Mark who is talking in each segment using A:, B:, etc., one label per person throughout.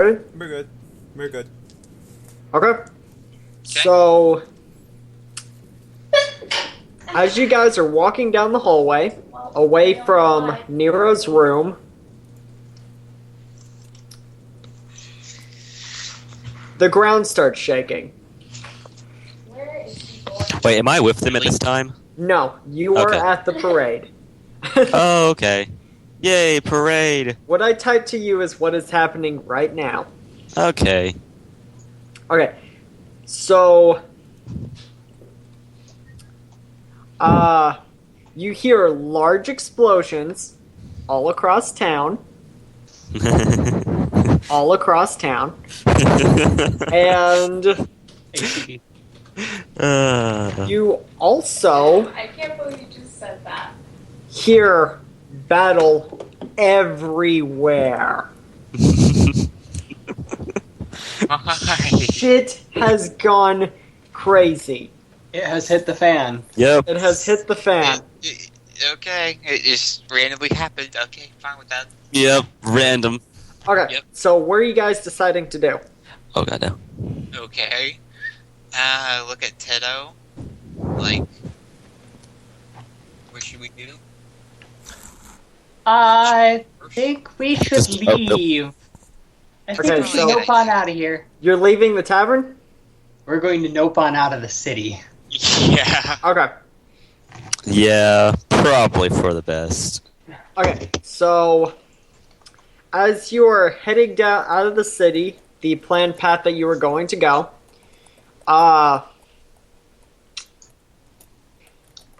A: Ready?
B: We're good. We're good.
A: Okay. So, as you guys are walking down the hallway, away from Nero's room, the ground starts shaking.
C: Wait, am I with them at this time?
A: No, you are
C: Okay.
A: at the parade.
C: Oh, okay. Yay, parade.
A: What I typed to you is what is happening right now.
C: Okay.
A: Okay, so, you hear large explosions all across town. All across town. And you also
D: I can't believe you just said that.
A: hear battle everywhere. Shit has gone crazy.
E: It has hit the fan.
C: Yep.
A: It has hit the fan.
F: Okay, it just randomly happened. Okay, fine with that.
C: Yep. Random.
A: Okay,
F: Yep.
A: so what are you guys deciding to do?
C: Oh god no.
F: Okay. Look at Tedo. Like, what should we do?
E: I think we should
C: Just- oh, nope.
E: leave. I think
A: Okay,
E: we should
A: so-
E: nope on out of here.
A: You're leaving the tavern?
E: We're going to nope on out of the city.
F: Yeah.
A: Okay.
C: Yeah, probably for the best.
A: Okay, so as you are heading down out of the city, the planned path that you were going to go,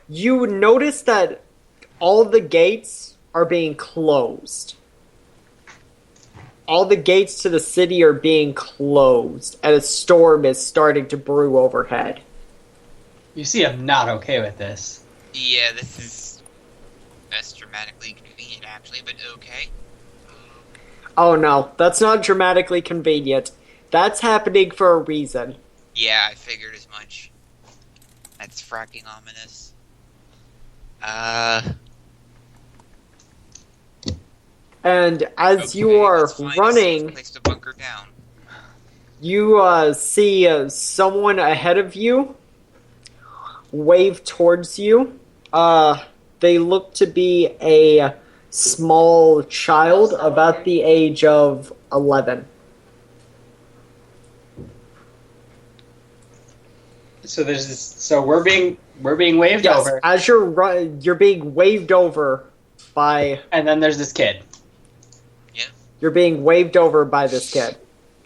A: you notice that all the gates are being closed. All the gates to the city are being closed, and a storm is starting to brew overhead.
E: You see, I'm not okay with this.
F: Yeah, this is less dramatically convenient, actually, but okay.
A: Oh no, that's not dramatically convenient. That's happening for a reason.
F: Yeah, I figured as much. That's fracking ominous.
A: And as
F: Okay,
A: you are
F: let's find a safe
A: running,
F: place to bunker down.
A: you see someone ahead of you wave towards you. They look to be a small child about the age of 11.
E: So there's this. So we're being waved
A: Yes,
E: over,
A: as you're being waved over by
E: and then there's this kid.
A: you're being waved over by this kid.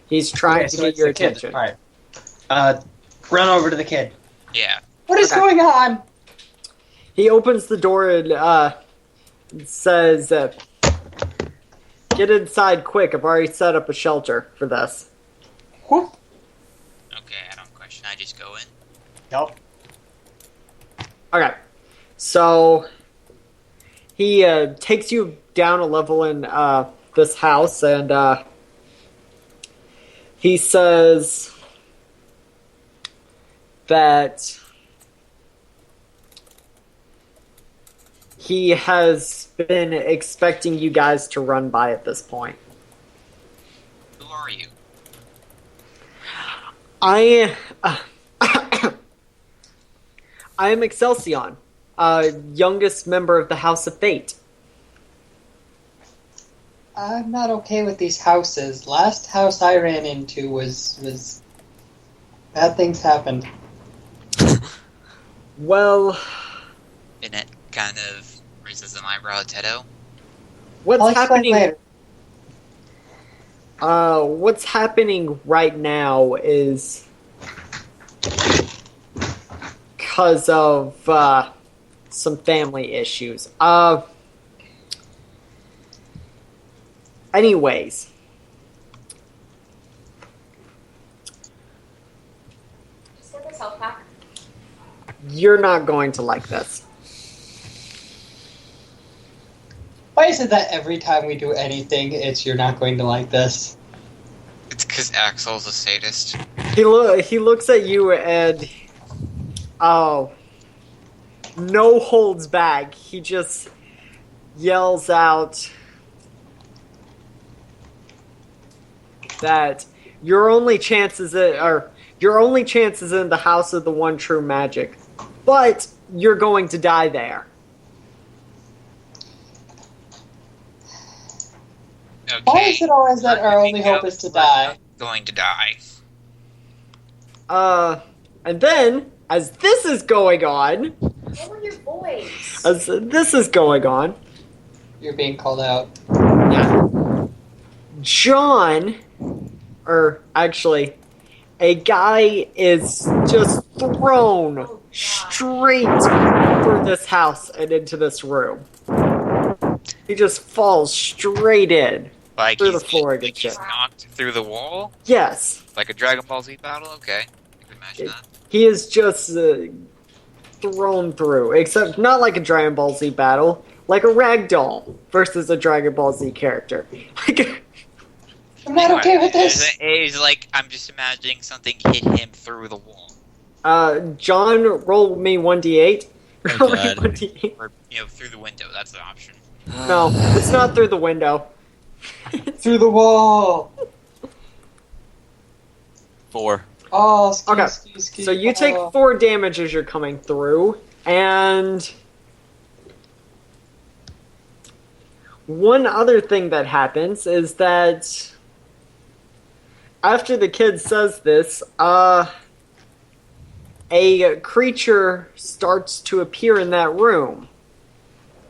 A: He's trying
E: Okay,
A: to
E: so
A: get
E: it's
A: your
E: the kid.
A: attention.
E: All right. Run over to the kid.
F: Yeah.
E: What is
A: Okay.
E: going on?
A: He opens the door and says, "Get inside quick! I've already set up a shelter for this."
E: Whoop.
F: Okay, I don't question. I just go in.
E: Yup.
A: Okay, so he takes you down a level in this house, and he says that he has been expecting you guys to run by at this point.
F: Who are you?
A: I I am Excelsior, youngest member of the House of Fate.
E: I'm not okay with these houses. Last house I ran into was bad things happened.
A: Well,
F: Bennett kind of raises an eyebrow at Tedo.
A: what's
E: I'll explain
A: happening?
E: later.
A: What's happening right now is because of some family issues. Anyways,
D: Just get this health pack.
A: you're not going to like this.
E: Why is it that every time we do anything, it's you're not going to like this?
F: It's because Axel's a sadist.
A: He looks at you and oh, no holds back. He just yells out, that your only chances are your only chances in the house of the one true magic, but you're going to die there.
F: Okay.
E: Why is it always that our only hope is to die?
F: Going to die.
A: And then as this is going on,
D: Lower your voice.
E: You're being called out.
A: yeah, John, or actually, a guy is just thrown straight through this house and into this room. He just falls straight in.
F: Like
A: Through
F: he's,
A: the floor
F: like
A: against
F: he's
A: it.
F: knocked through the wall?
A: Yes,
F: Like a Dragon Ball Z battle? Okay. I can imagine that.
A: he is just thrown through, except not like a Dragon Ball Z battle, like a ragdoll versus a Dragon Ball Z character.
E: I'm not okay with this.
F: It's like, I'm just imagining something hit him through the wall.
A: John, roll me 1d8.
C: Oh,
A: Roll me
C: God.
A: 1d8.
F: Or, through the window. That's the option.
A: No, it's not through the window.
E: Through the wall.
C: 4.
E: Oh, ski,
A: Okay,
E: ski, ski.
A: So you take
E: Oh.
A: 4 damage as you're coming through, and one other thing that happens is that after the kid says this, a creature starts to appear in that room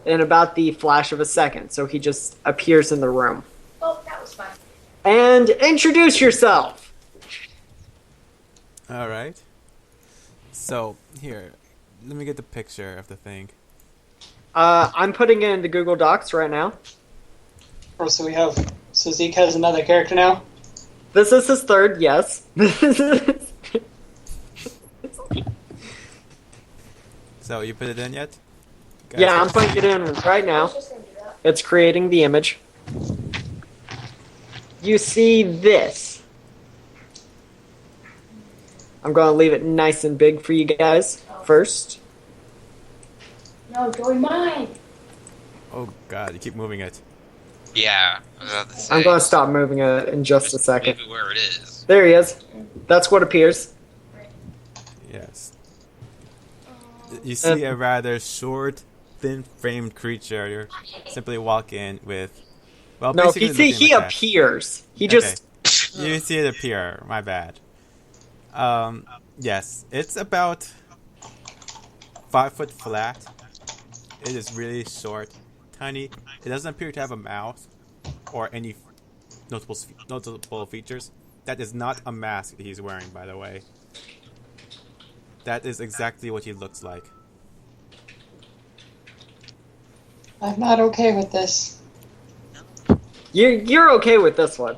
A: in about the flash of a second. So he just appears in the room.
D: Oh, that was fun.
A: And introduce yourself.
B: All right. So here, let me get the picture of the thing.
A: I'm putting it in the Google Docs right now.
E: Oh, so Zeke has another character now?
A: This is his third, yes.
B: So you put it in yet? Guys,
A: Yeah, I'm putting it in right
D: I
A: now.
D: was just gonna do that.
A: It's creating the image. You see this. I'm going to leave it nice and big for you guys first.
D: No, Joey, mine.
B: Oh god, you keep moving it.
F: Yeah. I was about to say.
A: I'm going to stop moving it in just a second.
F: Maybe where it is.
A: There he is. That's what appears.
B: Yes. You see a rather short, thin-framed creature. You simply walk in with. Well,
A: No,
B: basically
A: he
B: looking like that.
A: appears. He
B: Okay.
A: just.
B: You see it appear. My bad. Yes, it's about 5 foot flat. It is really short, tiny. It doesn't appear to have a mouth or any notable features. That is not a mask he's wearing, by the way. That is exactly what he looks like.
E: I'm not okay with this.
A: You're okay with this one.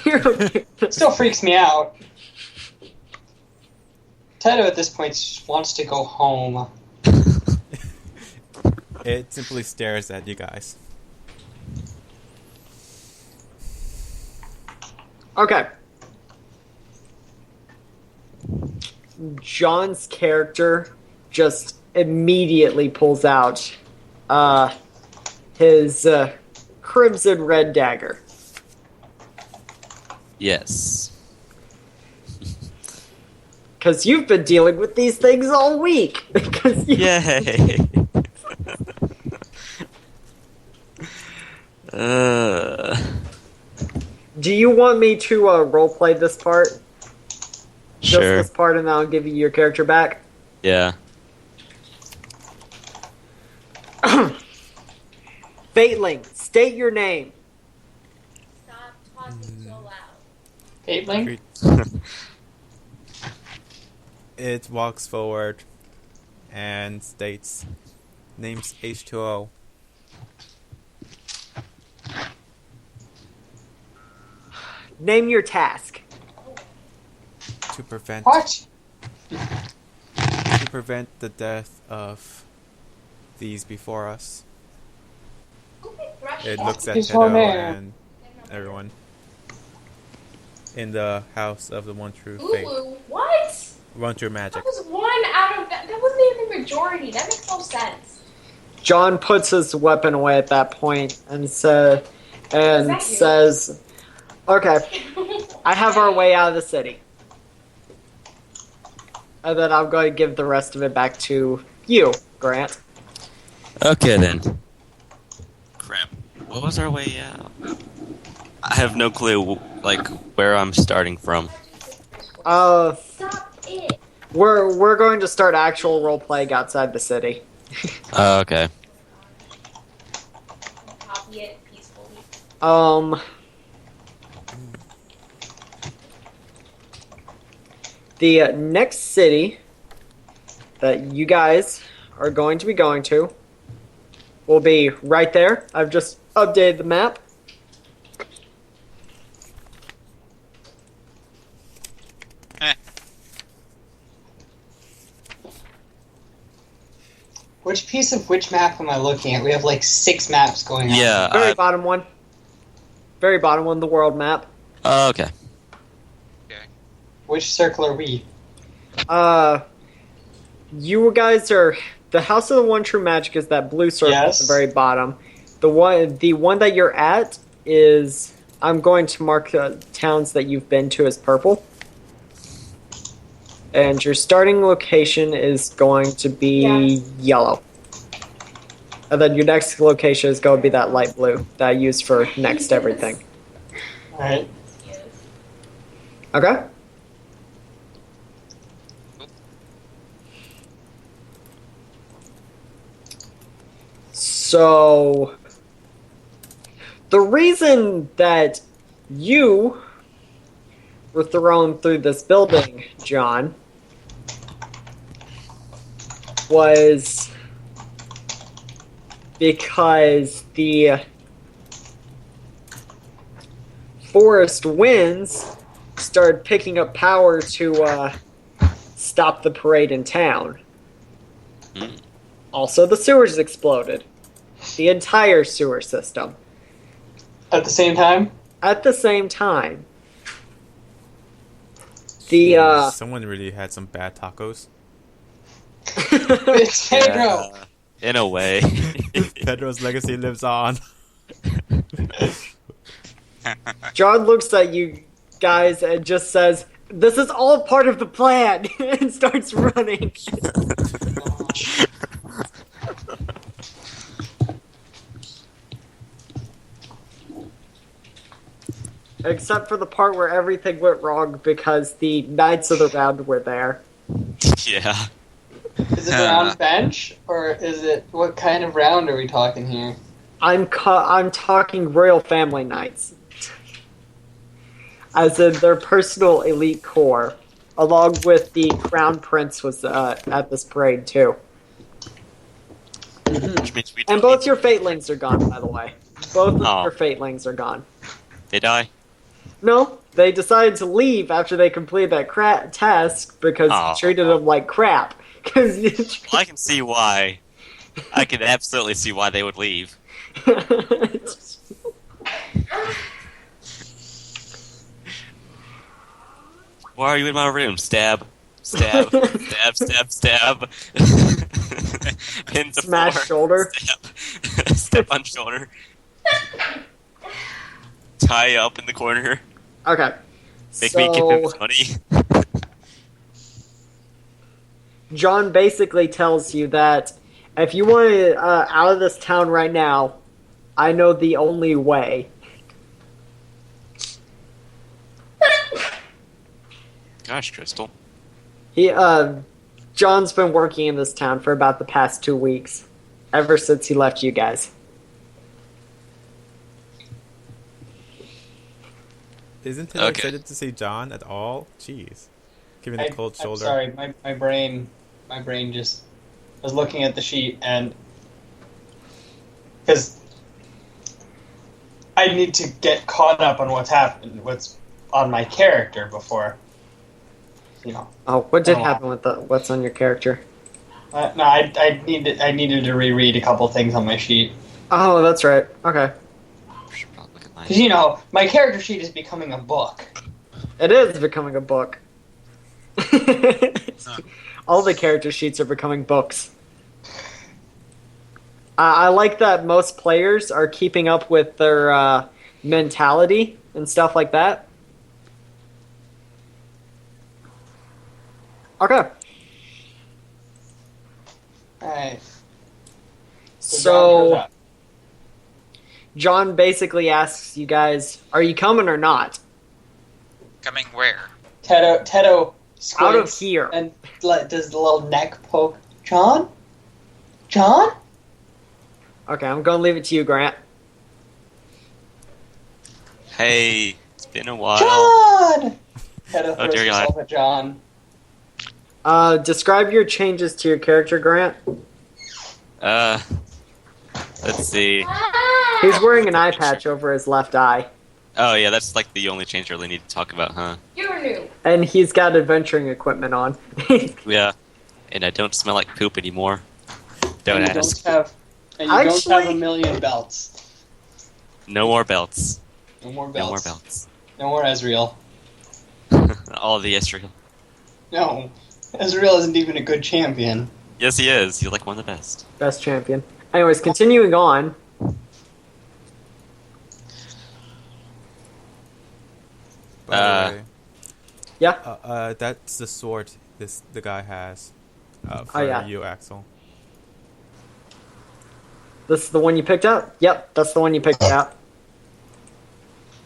A: You're okay.
E: It still freaks me out. Tato at this point just wants to go home.
B: It simply stares at you guys.
A: Okay. John's character just immediately pulls out his crimson red dagger.
C: Yes.
A: Because you've been dealing with these things all week. Because
C: Yay. uh,
A: Do you want me to roleplay this part? Just
C: sure.
A: this part, and then I'll give you your character back?
C: Yeah.
A: Fateling, state your name.
D: Stop talking so loud.
E: Fateling?
B: It walks forward and states, name's H2O.
A: Name your task.
B: To prevent
E: What?
B: the death of these before us. It looks at
E: He's
B: Tedo
E: one there.
B: and everyone in the house of the one true faith,
D: Ooh, what?
B: one true magic.
D: That was one out of that. That wasn't even the majority. That makes no sense.
A: John puts his weapon away at that point and
D: that you?
A: says, "Okay, I have our way out of the city. And then I'm going to give the rest of it back to you, Grant.
C: Okay then. Crap. What was our way out? I have no clue, like, where I'm starting from.
D: Stop it.
A: We're going to start actual role playing outside the city.
C: Okay.
D: Copy it peacefully.
A: The next city that you guys are going to be going to will be right there. I've just updated the map.
E: Which piece of which map am I looking at? We have like 6 maps going on.
C: Yeah.
A: Very bottom one. Very bottom one, the world map.
C: Okay.
E: Which circle are we?
A: You guys are the House of the One True Magic is that blue circle
E: Yes.
A: at the very bottom. The one that you're at is I'm going to mark towns that you've been to as purple. And your starting location is going to be yellow. And then your next location is going to be that light blue that I use for next everything.
E: Alright.
A: Okay? So, the reason that you were thrown through this building, John, was because the forest winds started picking up power to stop the parade in town.
C: Mm.
A: Also, the sewers exploded. The entire sewer system.
E: At the same time?
A: At the same time. The,
B: Someone really had some bad tacos.
E: It's Pedro!
C: Yeah, in a way.
B: Pedro's legacy lives on.
A: John looks at you guys and just says, "This is all part of the plan," and starts running. Except for the part where everything went wrong because the Knights of the Round were there.
C: Yeah.
E: Is it a round bench? Or is it... What kind of round are we talking here?
A: I'm talking royal family knights. As in their personal elite corps. Along with the crown prince was at this parade too.
C: Which means we
A: And
C: don't
A: both
C: need-
A: your fatelings are gone, by the way. Both of
C: Aw.
A: your fatelings are gone.
C: They die.
A: No, they decided to leave after they completed that task because
C: Aw.
A: you treated them like crap. Because you
C: Well, I can see why. I can absolutely see why they would leave. Why are you in my room? Stab. Stab. Stab, stab, stab. Pin the
A: Smash
C: floor.
A: shoulder.
C: Step. Step on shoulder. Tie up in the corner.
A: Okay.
C: Make me give him
A: So,
C: money.
A: John basically tells you that if you want to out of this town right now, I know the only way.
C: Gosh, Crystal.
A: John's been working in this town for about the past 2 weeks, ever since he left you guys.
B: Isn't it
C: Okay.
B: excited to see John at all? Jeez. Giving the cold
E: I'm
B: shoulder.
E: sorry, my brain just was looking at the sheet and because I need to get caught up on what's happened, what's on my character before, you know.
A: Oh, what did
E: Oh.
A: happen with what's on your character?
E: No, I needed to reread a couple things on my sheet
A: Oh, that's right. Okay.
C: Should probably look at mine.
E: because you know my character sheet is becoming a book.
A: It is becoming a book. All the character sheets are becoming books. I like that most players are keeping up with their mentality and stuff like that. Okay.
E: Alright.
A: So John basically asks you guys, "Are you coming or not?"
F: Coming where?
E: Tedo squints
A: Out of here.
E: and does the little neck poke. John? John?
A: Okay, I'm gonna leave it to you, Grant.
C: Hey, it's been a while.
E: John! Tedo
C: Oh,
E: throws
C: dear God.
E: herself at John.
A: Describe your changes to your character, Grant.
C: Let's see.
A: He's wearing an eye patch over his left eye,
C: Oh yeah, that's like the only change I really need to talk about, huh?
D: You're new.
A: and he's got adventuring equipment on.
C: Yeah. And I don't smell like poop anymore. Don't
E: and you
C: ask.
E: don't have, and you don't
A: Actually-
E: have a million belts.
C: No more belts.
E: No more
C: No
E: belts.
C: more belts.
E: No more Ezreal.
C: All of the Ezreal.
E: No. Ezreal isn't even a good champion.
C: Yes, he is. He's like one of the best.
A: Best champion. Anyways, continuing on.
B: By the way,
A: Yeah.
B: that's the sword the guy has. For
A: Oh, yeah.
B: you, Axel.
A: This is the one you picked up? Yep, that's the one you picked out.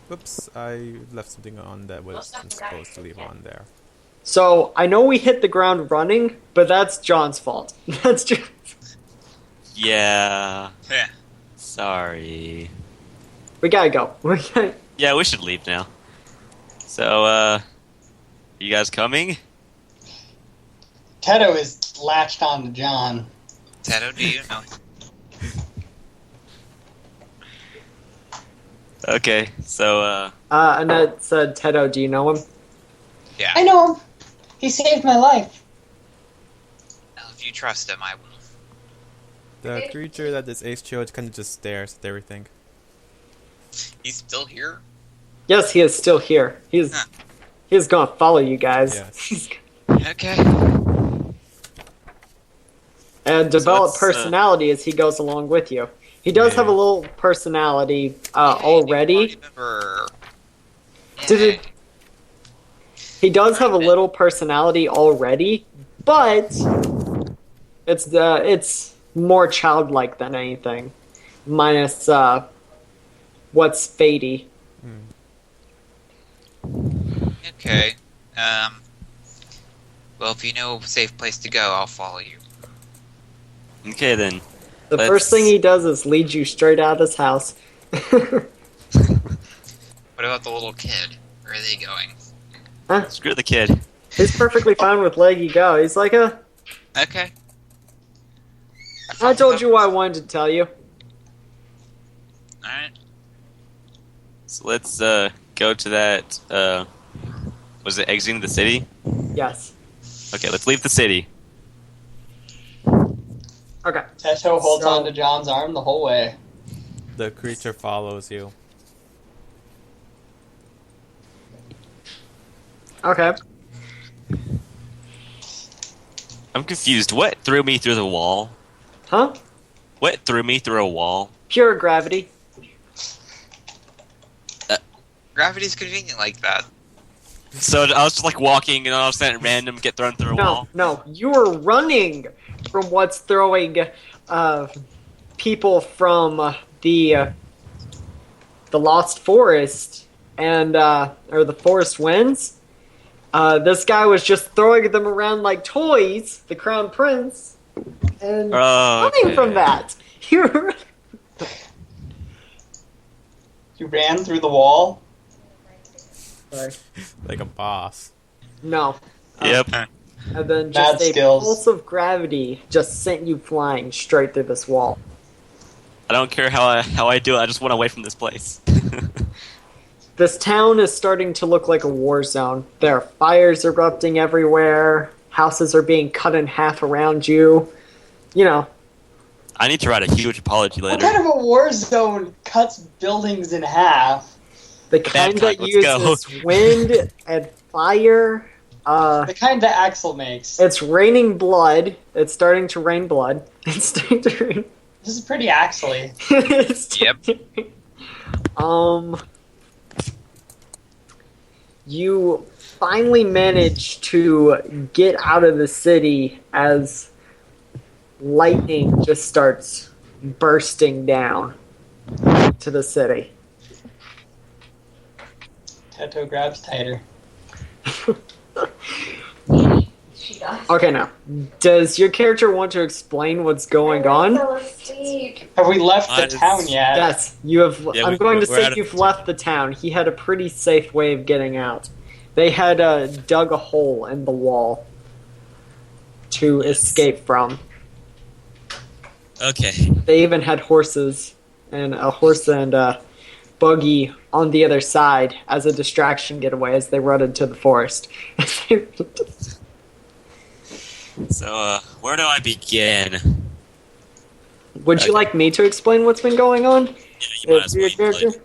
B: Whoops, I left something on that wasn't supposed to leave on there.
A: So, I know we hit the ground running, but that's John's fault. That's just...
C: Yeah.
F: Yeah.
C: Sorry.
A: We gotta go. We gotta...
C: Yeah, we should leave now. So, you guys coming?
E: Tedo is latched on to John.
F: Tedo, do you know?
C: Okay, so,
A: Annette said, Tedo, do you know him?
F: Yeah.
E: I know him. He saved my life.
F: Well, if you trust him, I will.
B: The creature that is ace shield kind of just stares at everything.
F: He's still here?
A: Yes, he is still here. He's gonna follow you guys.
B: Yes.
F: Okay.
A: And develop
C: it's,
A: personality as he goes along with you. He does have a little personality already.
F: Remember.
A: Did it? He does have a little personality already, but it's more childlike than anything, minus what's fadey.
F: Okay. Well, if you know a safe place to go, I'll follow you.
C: okay then.
A: The first thing he does is lead you straight out of his house.
F: What about the little kid? Where are they going?
C: Screw the kid.
A: He's perfectly fine with letting you go. He's like,
F: Okay.
A: I told you what I wanted to tell you.
F: Alright.
C: So let's, go to that, was it exiting the city?
A: Yes.
C: Okay, let's leave the city.
A: Okay.
E: Tedo holds
A: So-
E: on to John's arm the whole way.
B: The creature follows you.
A: Okay.
C: I'm confused. What threw me through the wall?
A: Huh?
C: What threw me through a wall?
A: Pure gravity.
F: Gravity's convenient like that.
C: So I was just like walking and all of a sudden random get thrown through a wall.
A: No. You were running from what's throwing people from the Lost Forest and or the Forest Winds. This guy was just throwing them around like toys, the Crown Prince, and running from that. You were...
E: You ran through the wall.
A: Sorry.
B: Like a boss.
A: No.
C: Yep.
A: And then
E: Mad
A: just a
E: skills.
A: pulse of gravity just sent you flying straight through this wall.
C: I don't care how I do it. I just want away from this place.
A: This town is starting to look like a war zone. There are fires erupting everywhere. Houses are being cut in half around you. You know,
C: I need to write a huge apology
E: What
C: letter.
E: kind of a war zone cuts buildings in half?
A: the kind
C: Babcock,
A: that
C: let's go.
A: uses wind and fire.
E: The kind that Axel makes.
A: It's raining blood. It's starting to rain blood. It's starting to rain.
E: This is pretty Axel-y.
A: It's
F: Yep.
A: you finally manage to get out of the city as lightning just starts bursting down to the city.
E: Teto grabs tighter.
D: She does.
A: Okay, now, does your character want to explain what's going
D: I
A: on?
D: fell asleep.
E: Have we left the
C: Mine is-
E: town yet?
A: Yes, you have.
C: Yeah,
A: I'm going to
C: we're
A: say
C: out of
A: you've
C: the
A: left the town. He had a pretty safe way of getting out. They had dug a hole in the wall to escape from.
C: Okay.
A: They even had horses and a horse and a buggy on the other side as a distraction getaway as they run into the forest.
C: So, where do I begin?
A: Would you like me to explain what's been going on?
C: Yeah, you might as
A: Your
C: well.
A: character?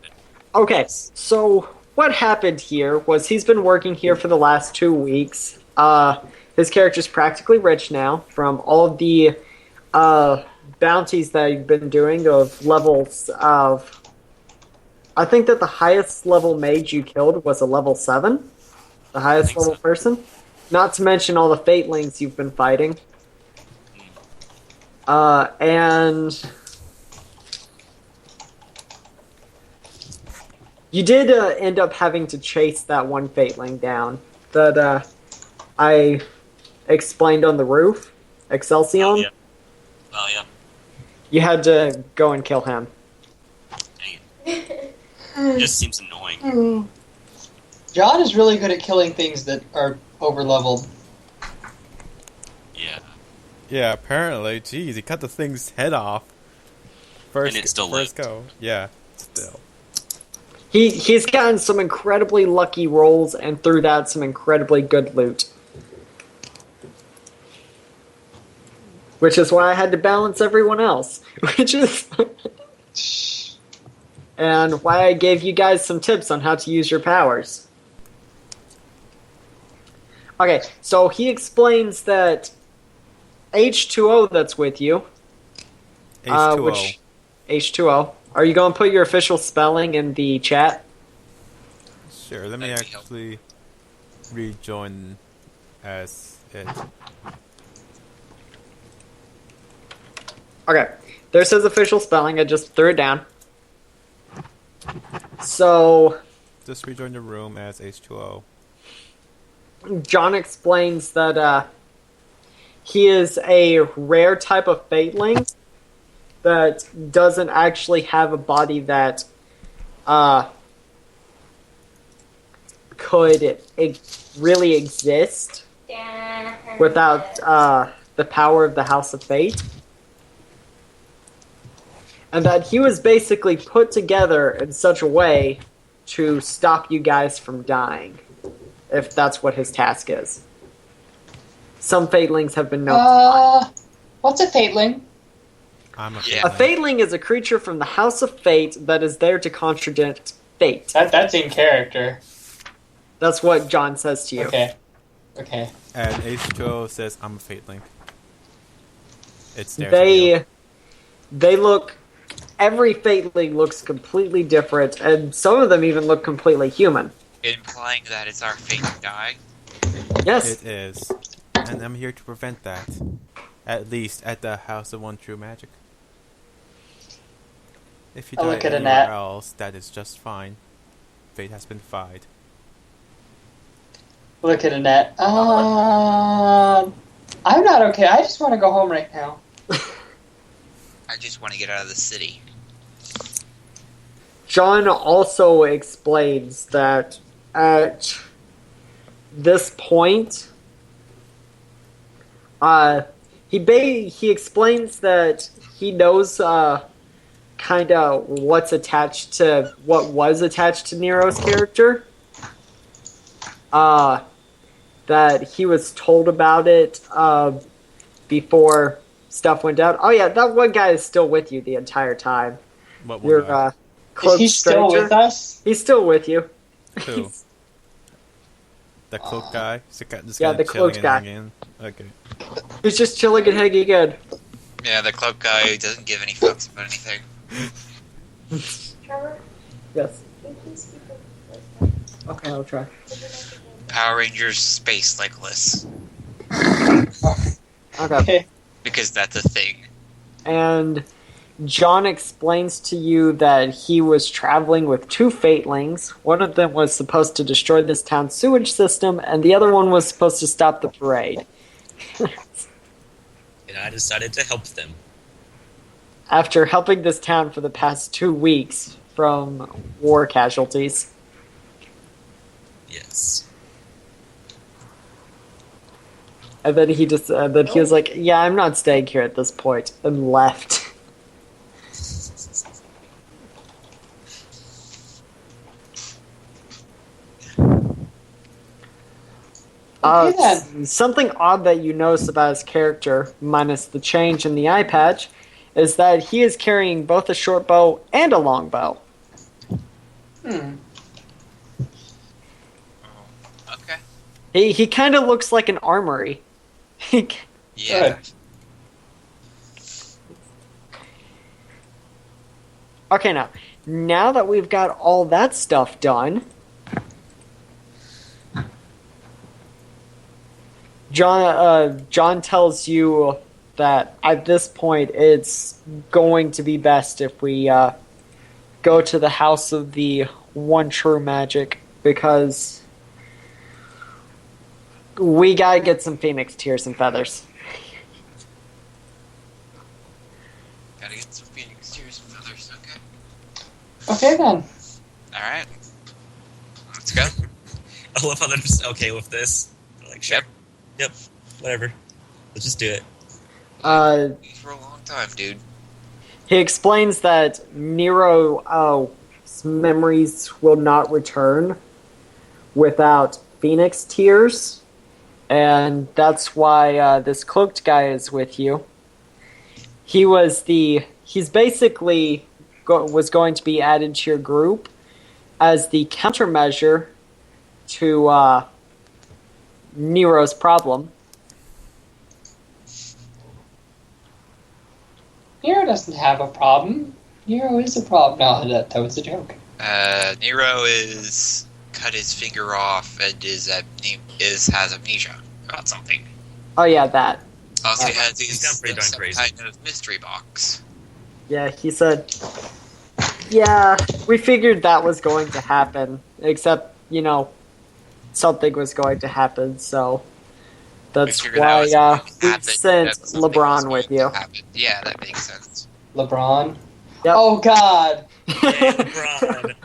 A: Okay, so what happened here was he's been working here for the last 2 weeks. His character's practically rich now from all of the bounties that he's been doing of levels of... I think that the highest level mage you killed was a level 7. The highest
C: think
A: level
C: so.
A: person. Not to mention all the fatelings you've been fighting. And... You did end up having to chase that one fateling down that I explained on the roof, Excelsior.
C: Oh, yeah. Oh, yeah.
A: You had to go and kill him.
C: Dang it. It just seems annoying.
E: John is really good at killing things that are over-leveled.
C: Yeah.
B: Yeah, apparently. Jeez, he cut the thing's head off.
C: And it still
B: first
C: lived.
B: go. Yeah, still.
A: He's gotten some incredibly lucky rolls and through that some incredibly good loot. Which is why I had to balance everyone else. Which is... and why I gave you guys some tips on how to use your powers. Okay, so he explains that H2O that's with you...
B: H2O.
A: H2O. Are you going to put your official spelling in the chat?
B: Sure, let me
C: That'd be
B: actually rejoin as it.
A: Okay, there's his official spelling. I just threw it down. So,
B: Just rejoin the room as H2O.
A: John explains that he is a rare type of fateling that doesn't actually have a body that could really exist without the power of the House of Fate. And that he was basically put together in such a way to stop you guys from dying, if that's what his task is. Some fatelings have been known to die.
E: What's a fateling?
B: I'm a
F: Yeah.
A: A fateling is a creature from the House of Fate that is there to contradict fate.
E: That's in character.
A: That's what John says to you.
E: Okay.
B: And H2O says I'm a fateling. It's there.
A: They look... Every fateling looks completely different, and some of them even look completely human.
F: Implying that it's our fate to die.
A: Yes.
B: It is. And I'm here to prevent that. At least at the House of One True Magic. If you
E: I'll
B: die
E: look at
B: anywhere
E: Annette.
B: else, that is just fine. Fate has been defied.
E: Look at Annette. I'm not okay. I just want to go home right now.
F: I just want to get out of the city.
A: John also explains that at this point, he explains that he knows kind of what was attached to Nero's character. That he was told about it before stuff went down. Oh yeah, that one guy is still with you the entire time.
B: What
A: Your
B: one
E: Is
A: cloaked
E: he still
A: stranger.
E: with us?
A: He's still with you.
B: Who? The cloak guy? Just
A: Yeah,
B: kinda
A: the cloaked
B: chilling and
A: guy.
B: hanging? Okay.
A: He's just chilling and hanging in.
F: Yeah, the cloak guy doesn't give any fucks about anything.
D: Trevor,
A: Yes.
D: can you please speak up?
A: Okay, I'll try.
F: Power Rangers Space Legolas.
A: Okay.
E: Okay.
F: Because that's a thing.
A: And John explains to you that he was traveling with two Fatelings. One of them was supposed to destroy this town's sewage system, and the other one was supposed to stop the parade.
G: And I decided to help them.
A: After helping this town for the past 2 weeks from war casualties.
G: Yes.
A: And then he was like, yeah, I'm not staying here at this point, and left.
E: Okay, then.
A: Something odd that you notice about his character, minus the change in the eye patch, is that he is carrying both a short bow and a long bow.
E: Hmm.
F: Okay.
A: He kind of looks like an armory.
F: Yeah.
A: Okay, now that we've got all that stuff done, John tells you that at this point it's going to be best if we go to the house of the one true magic, because we gotta get some phoenix tears and feathers.
F: Gotta get some Phoenix tears and feathers. Okay.
E: Okay, then.
F: Alright. Let's go.
G: I love how they're just okay with this. They're like, sure.
F: Yep.
G: Yep. Whatever. Let's just do it.
F: For a long time, dude.
A: He explains that Nero's memories will not return without Phoenix Tears, and that's why this cloaked guy is with you. He's basically was going to be added to your group as the countermeasure to Nero's problem.
E: Nero doesn't have a problem. Nero is a problem. No, that was a joke.
F: Nero is cut his finger off and has amnesia about something.
A: Oh yeah, that.
F: Also, he has
G: He's gone pretty darn
F: some
G: crazy.
F: kind of mystery box.
A: Yeah, he said, yeah, we figured that was going to happen, except, something was going to happen, so that's
F: We figured that was
A: why
F: going to
A: we
F: happen,
A: sent
F: that something was
A: LeBron
F: going
A: with
F: to
A: you.
F: happen. Yeah, that makes sense.
E: LeBron.
A: Yep.
E: Oh God!
G: LeBron.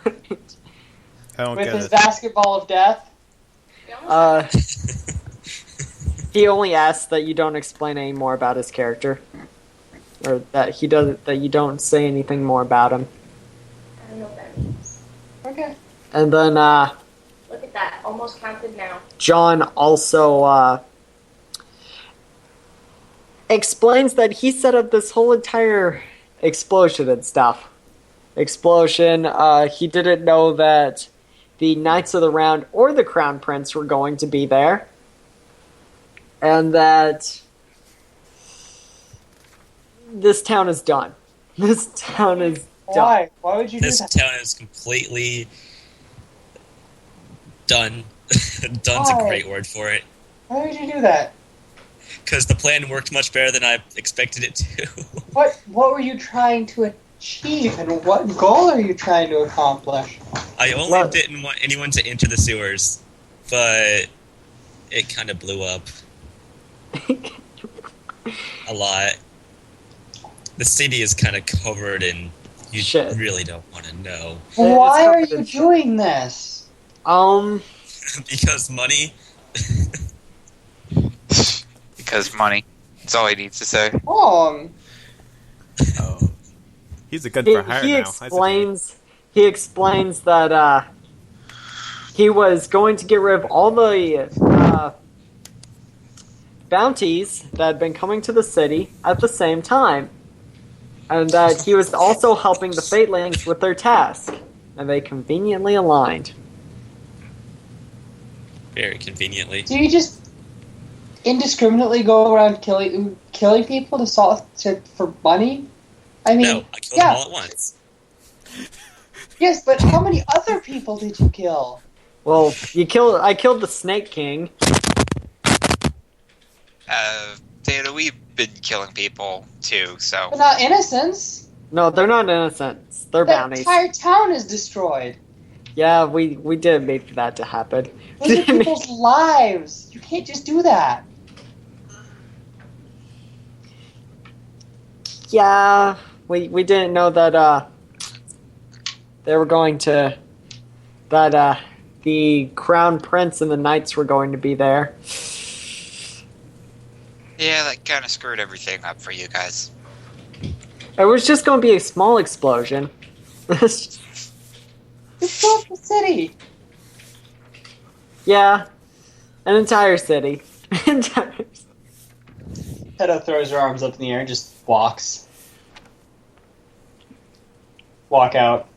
B: I don't
E: With
B: get
E: his
B: it.
E: basketball of death.
A: He only asks that you don't explain any more about his character, or that you don't say anything more about him.
D: I don't know what that means.
E: Okay.
A: And then
D: Look at that. Almost counted now.
A: John also explains that he set up this whole entire explosion and stuff. He didn't know that the Knights of the Round or the Crown Prince were going to be there. And that this town is done. This town is done.
E: Why? Why would you do
G: This
E: that?
G: town is completely done. Done's a
E: Why?
G: great word for it.
E: Why would you do that?
G: Because the plan worked much better than I expected it to.
E: What were you trying to achieve, and what goal are you trying to accomplish?
G: I only
A: Well-
G: didn't want anyone to enter the sewers, but it kind of blew up a lot. The city is kind of covered in. You
A: Shit.
G: really don't want to know.
E: Why are
A: covered
E: you
A: in shit.
E: doing this?
G: Because money.
F: Because money. That's all he needs to say.
E: Oh,
B: Oh. He's a good
A: he,
B: for hire
A: he
B: now.
A: he explains that he was going to get rid of all the bounties that had been coming to the city at the same time, and that he was also helping the Fatelings with their task, and they conveniently aligned.
G: Very conveniently.
E: do you just indiscriminately go around killing people for money? I mean,
G: No, I killed
E: yeah.
G: them all at once.
E: Yes, but how many other people did you kill?
A: Well, I killed the Snake King.
F: Tato, we've been killing people too, so.
E: But not innocents.
A: No, they're not innocents. They're
E: That
A: bounties.
E: entire town is destroyed.
A: Yeah, we did make for that to happen.
E: Those are people's lives. You can't just do that.
A: Yeah, we didn't know that they were going to that the crown prince and the knights were going to be there.
F: Yeah, that kind of screwed everything up for you guys.
A: It was just going to be a small explosion.
E: Just blow up the city.
A: Yeah, an entire city.
E: Teto throws her arms up in the air and just walks. Walk out.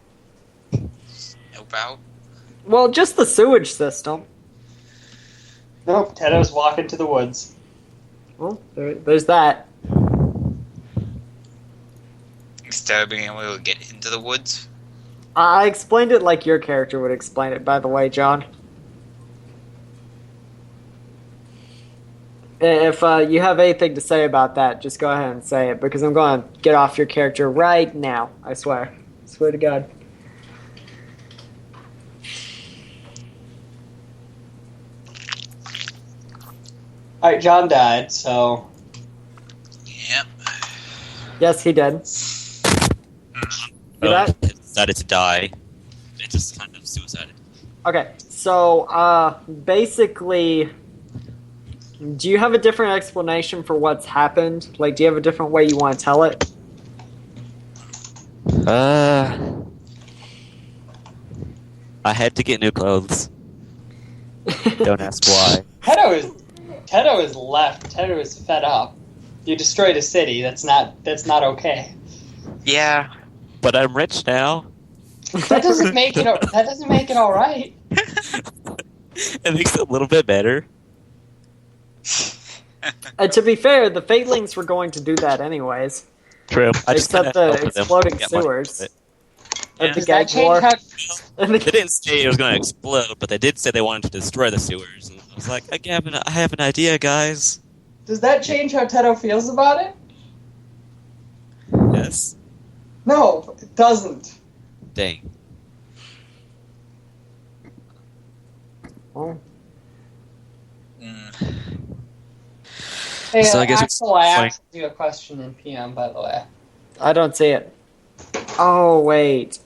F: Nope out.
A: Well, just the sewage system.
E: Nope, Teto's walking to the woods.
A: Well, there's that.
F: Instead of being able to get into the woods.
A: I explained it like your character would explain it, by the way, John. If you have anything to say about that, just go ahead and say it, because I'm going to get off your character right now. I swear. I swear to God.
E: Alright, John died, so...
F: Yep.
A: Yes, he did. You
G: Oh,
A: that?
G: it decided to die. It just kind of suicided.
A: Okay, so basically, do you have a different explanation for what's happened? Like, do you have a different way you want to tell it?
C: I had to get new clothes. Don't ask why.
E: Teto is left. Teto is fed up. You destroyed a city. That's not okay.
F: Yeah.
C: But I'm rich now.
E: That doesn't make it. That doesn't make it all right.
C: It makes it a little bit better.
A: And to be fair, the Fatelings were going to do that anyways.
C: True. I just
A: Except
C: kinda
A: the
C: helped them
A: exploding
C: get money
A: sewers.
C: from it.
A: And
F: Yeah.
A: the
E: Does that
A: gag
E: change
A: war.
E: how?
A: And
C: They
A: the,
C: didn't say it was going to explode, but they did say they wanted to destroy the sewers. And I was like, I have an idea, guys.
E: Does that change how Teto feels about it?
C: Yes.
E: No, it doesn't.
C: Dang.
A: oh,
F: Mm.
E: Hey,
C: So I guess
E: Axel, I
C: fine.
E: asked you a question in PM, by the way.
A: I don't see it. Oh, wait.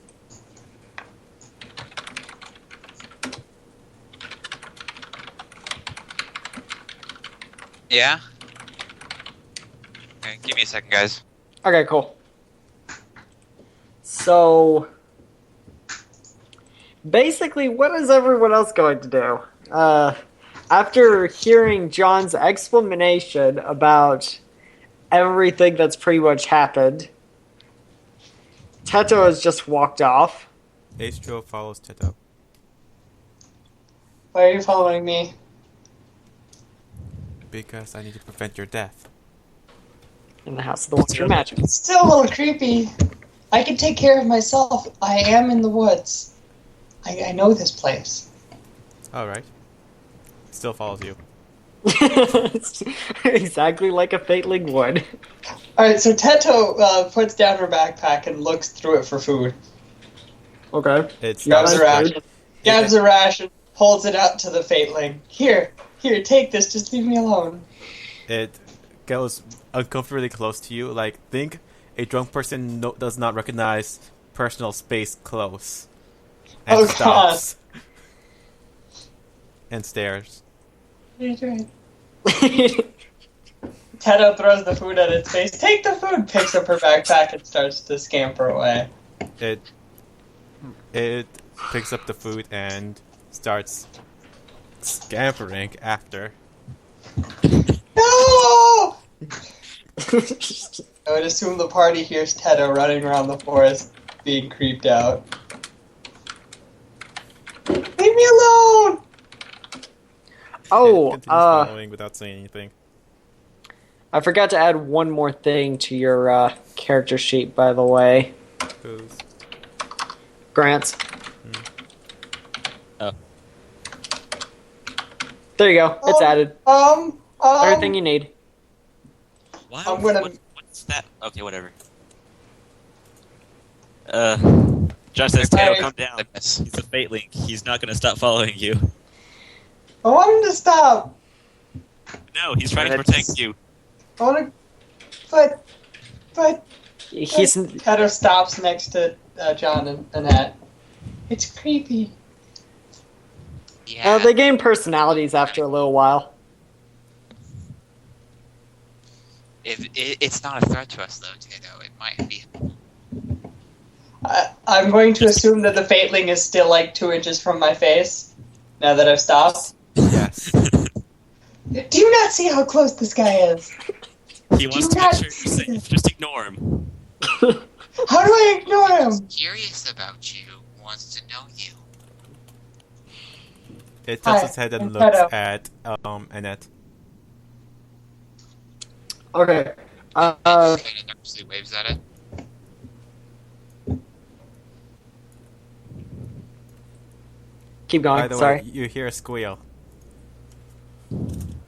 F: Yeah? Okay, give me a second, guys.
A: Okay, cool. So, basically, what is everyone else going to do? After hearing John's explanation about everything that's pretty much happened, Teto has just walked off.
B: Astro follows Teto.
E: Why are you following me?
B: Because I need to prevent your death.
A: In the House of the One True Magic.
E: It's still a little creepy. I can take care of myself. I am in the woods. I know this place.
B: Alright. Still follows you.
A: Exactly like a Fateling would.
E: Alright, so Teto puts down her backpack and looks through it for food.
A: Okay.
B: It's
E: Grabs a
A: Nice
E: ration.
A: food.
E: Grabs a ration, holds it out to the Fateling. Here, take this. Just leave me alone.
B: It goes uncomfortably close to you. Like, think a drunk person does not recognize personal space close. And
E: Oh,
B: stops. And stares.
E: What are you doing? Teto throws the food at its face. Take the food! Picks up her backpack and starts to scamper away.
B: It picks up the food and starts scampering after.
E: No! I would assume the party hears Teto running around the forest, being creeped out. Leave me alone!
A: Oh,
B: It continues following without saying anything.
A: I forgot to add one more thing to your character sheet, by the way.
B: Who's
A: Grants. There you go. It's added. Everything you need.
C: Why?
E: I'm gonna-
C: What's that? Okay, whatever. Josh says, Tato,
E: Hey.
C: calm down.
F: I miss.
C: He's a fate link. He's not gonna stop following you.
E: I want him to stop.
C: No, he's trying to
F: That's-
C: protect you.
E: I want to, but
A: He's
E: Tato stops next to John and Annette. It's creepy.
F: Yeah.
A: they gain personalities after a little while.
F: It's not a threat to us, though, Tato. It might be.
E: I'm going to assume that the Fateling is still like 2 inches from my face. Now that I've stopped.
B: Yes.
E: Do you not see how close this guy is?
C: He wants
E: Do
C: to make
E: not
C: sure you're safe. Just ignore him.
E: How do I ignore him?
F: Curious about you. Wants to know you.
B: It tilts
E: Hi,
B: its head and
E: I'm
B: looks
E: Tato.
B: at Annette.
A: Okay.
F: And it nervously waves at it.
A: Keep
B: By
A: going.
B: the
A: Sorry.
B: way, you hear a squeal.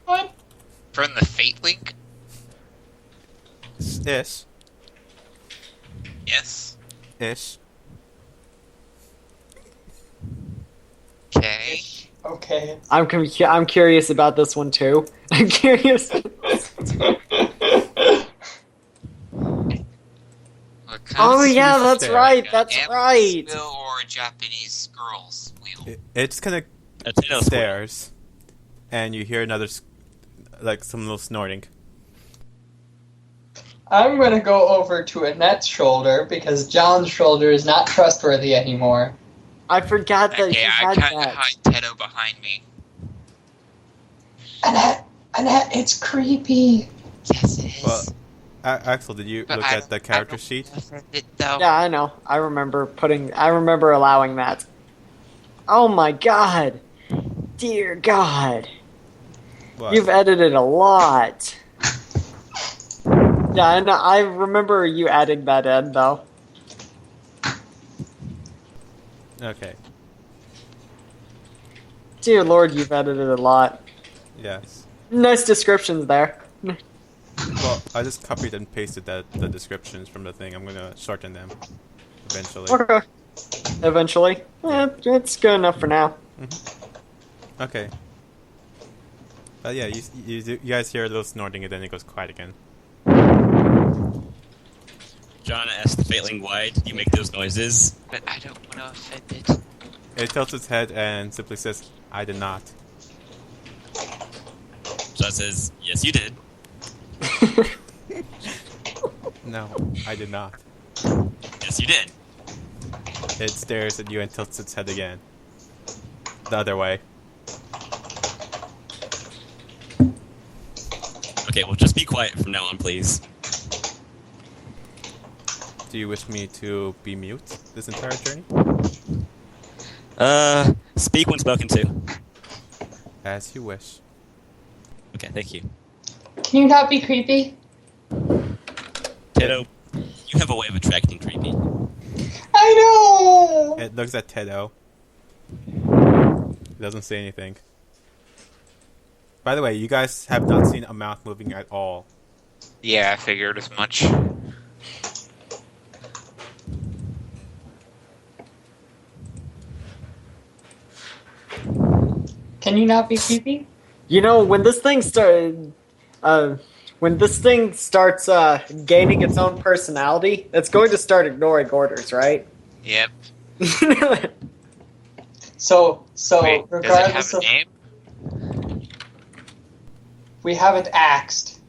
E: What?
F: From the Fate Link?
B: Ish.
F: Yes.
B: Ish.
F: Okay.
E: Okay.
A: I'm curious about this one too. I'm curious.
F: What kind
A: Oh
F: of
A: yeah, that's
B: there.
A: right.
F: Like
A: That's
F: an
A: right.
F: ambulance wheel or a Japanese girl's wheel?
B: It just kind of
C: A Tato square.
B: stares, and you hear another, like some little snorting.
E: I'm gonna go over to Annette's shoulder because John's shoulder is not trustworthy anymore.
A: I forgot that
F: Okay,
A: he
F: I
A: had
F: kind of
A: that.
F: hide Teto behind me.
E: Annette, it's creepy.
F: Yes, it is.
B: Well, Axel, did you
F: But
B: look
F: I
B: at the
F: don't-
B: character
F: I don't
B: sheet?
F: prefer it, though.
A: Yeah, I know. I remember allowing that. Oh my god. Dear God.
B: What?
A: You've edited a lot. Yeah, I know. I remember you adding that in, though.
B: Okay.
A: Dear Lord, you've edited a lot.
B: Yes.
A: Nice descriptions there.
B: Well, I just copied and pasted the descriptions from the thing. I'm gonna shorten them eventually.
A: Okay. Eventually. It's good enough for now.
B: Okay. But yeah, you guys hear a little snorting and then it goes quiet again.
C: John asked the Fateling, why did you make those noises?
F: But I don't want to offend it.
B: It tilts its head and simply says, "I did not."
C: John says, yes, you did.
B: No, I did not.
C: Yes, you did.
B: It stares at you and tilts its head again. The other way.
C: Okay, well, just be quiet from now on, please.
B: Do you wish me to be mute this entire journey?
C: Speak when spoken to.
B: As you wish.
C: Okay, thank you.
E: Can you not be creepy?
C: Tato, you have a way of attracting creepy.
E: I know!
B: It looks at Tedo. It doesn't say anything. By the way, you guys have not seen a mouth moving at all.
F: Yeah, I figured as much.
E: Can you not be creepy?
A: You know, when this thing starts gaining its own personality, it's going to start ignoring orders, right?
F: Yep.
E: So
F: Wait, does it
E: regardless
F: have a
E: of,
F: name?
E: we haven't axed.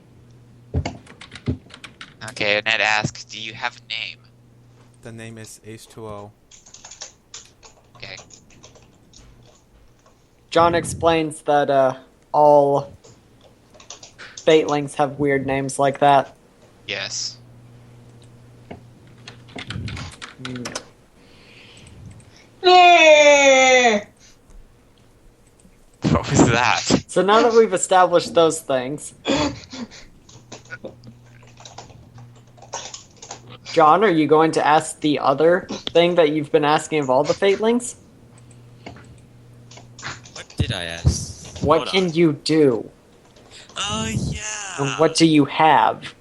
F: Okay, Annette asks, do you have a name?
B: The name is H2O.
F: Okay.
A: John explains that all Fatelings have weird names like that.
F: Yes. What was that?
A: So now that we've established those things, John, are you going to ask the other thing that you've been asking of all the Fatelings?
C: What did I ask?
A: What
C: Hold
A: can
C: on.
A: you do?
C: Oh yeah.
A: And what do you have?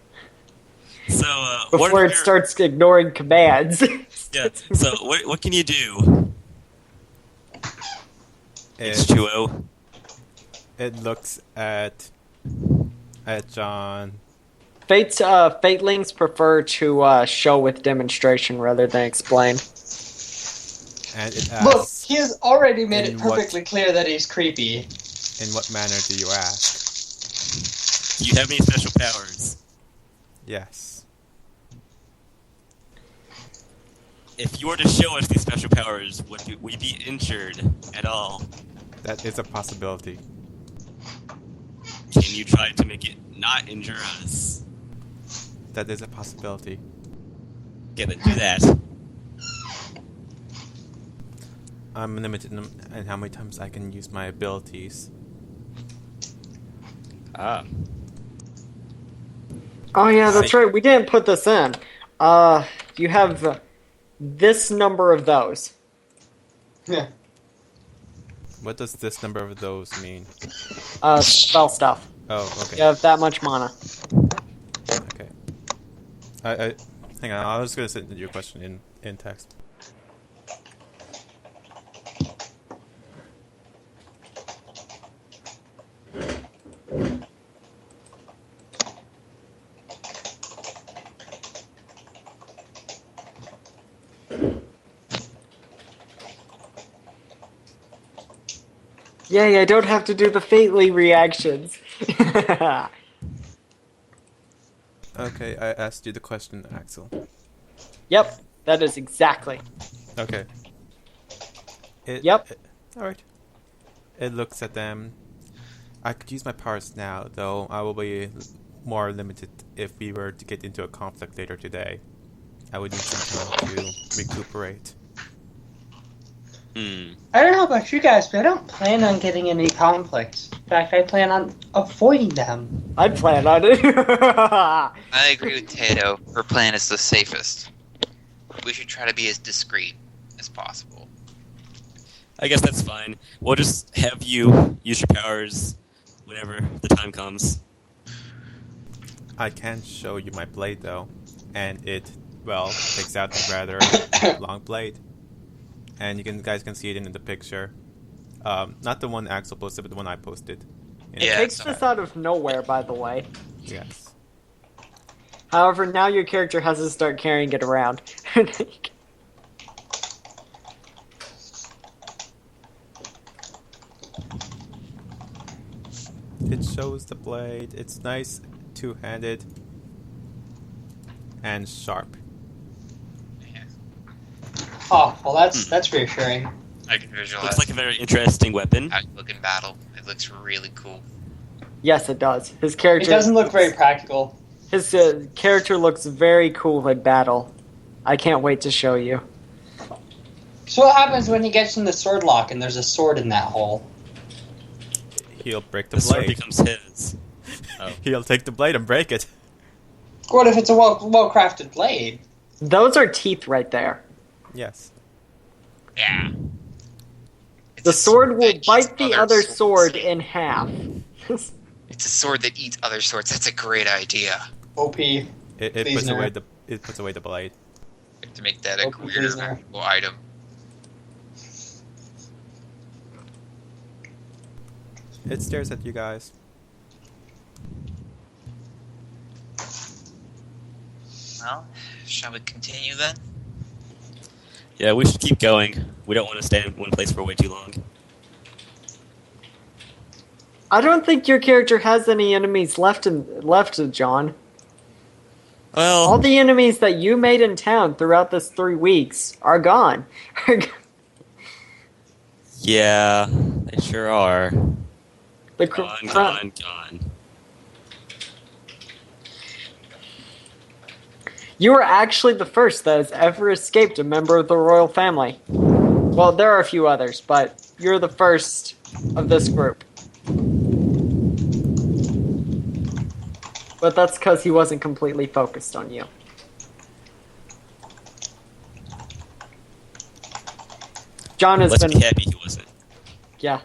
C: So what
A: Before
C: are
A: it
C: your-
A: starts ignoring commands.
C: Yeah. So what can you do?
B: It,
C: H2O.
B: it looks at John.
A: Fatelings prefer to show with demonstration rather than explain.
B: And it
E: Look,
B: asks,
E: he has already made it
B: in what-
E: perfectly clear that he's creepy.
B: in what manner do you ask?
C: Do you have any special powers?
B: Yes.
C: If you were to show us these special powers, would we be injured at all?
B: That is a possibility.
C: Can you try to make it not injure us?
B: That is a possibility.
C: Okay, then do that.
B: I'm limited in how many times I can use my abilities.
C: Ah.
A: Oh yeah, that's right. We didn't put this in. You have this number of those.
E: Yeah.
B: What does this number of those mean?
A: Spell stuff.
B: Oh, okay.
A: You have that much mana.
B: Okay. I hang on. I was gonna send your question in text.
A: Yay, I don't have to do the Fately reactions.
B: Okay, I asked you the question, Axel.
A: Yep, that is exactly.
B: Okay.
A: Yep.
B: Alright. It looks at them. I could use my powers now, though I will be more limited if we were to get into a conflict later today. I would need some time to recuperate.
C: Hmm.
E: I don't know about you guys, but I don't plan on getting any conflicts. In fact, I plan on avoiding them.
A: I'd plan on it.
F: I agree with Tato. Her plan is the safest. We should try to be as discreet as possible.
C: I guess that's fine. We'll just have you use your powers whenever the time comes.
B: I can show you my blade, though. And it, well, takes out a rather long blade. And you guys can see it in the picture. Not the one Axel posted, but the one I posted.
A: It
F: Yeah,
A: takes
F: sorry.
A: this out of nowhere, by the way.
B: Yes.
A: However, now your character has to start carrying it around.
B: It shows the blade. It's nice, two-handed, and sharp.
F: Yeah,
E: Oh, well, that's reassuring.
F: I can visualize
C: Looks like a very interesting weapon.
F: how you look in battle. It looks really cool.
A: Yes, it does. His
E: It
A: character
E: doesn't look very practical.
A: His character looks very cool in battle. I can't wait to show you.
E: So what happens when he gets in the sword lock and there's a sword in that hole?
B: He'll break the
C: The sword
B: blade.
C: becomes his. Oh.
B: He'll take the blade and break it.
E: What if it's a well-crafted blade?
A: Those are teeth right there.
B: Yes.
F: Yeah. It's
A: The
F: a
A: sword will
F: that eats
A: bite the other
F: swords.
A: sword in half.
F: It's a sword that eats other swords. That's a great idea.
E: OP.
B: It
E: Please,
B: puts away
E: nerd.
B: it puts away the blade.
F: We have to make that a
E: Okay,
F: weird
E: please, nerd.
F: item.
B: It stares at you guys.
F: Well, shall we continue then?
C: Yeah, we should keep going. We don't want to stay in one place for way too long.
A: I don't think your character has any enemies left, John.
C: Well,
A: All the enemies that you made in town throughout this 3 weeks are gone.
C: yeah, they sure are.
A: The
C: Gone.
A: You were actually the first that has ever escaped a member of the royal family. Well, there are a few others, but you're the first of this group. But that's because he wasn't completely focused on you. John has
C: Let's
A: been...
C: be happy he wasn't.
A: Yeah.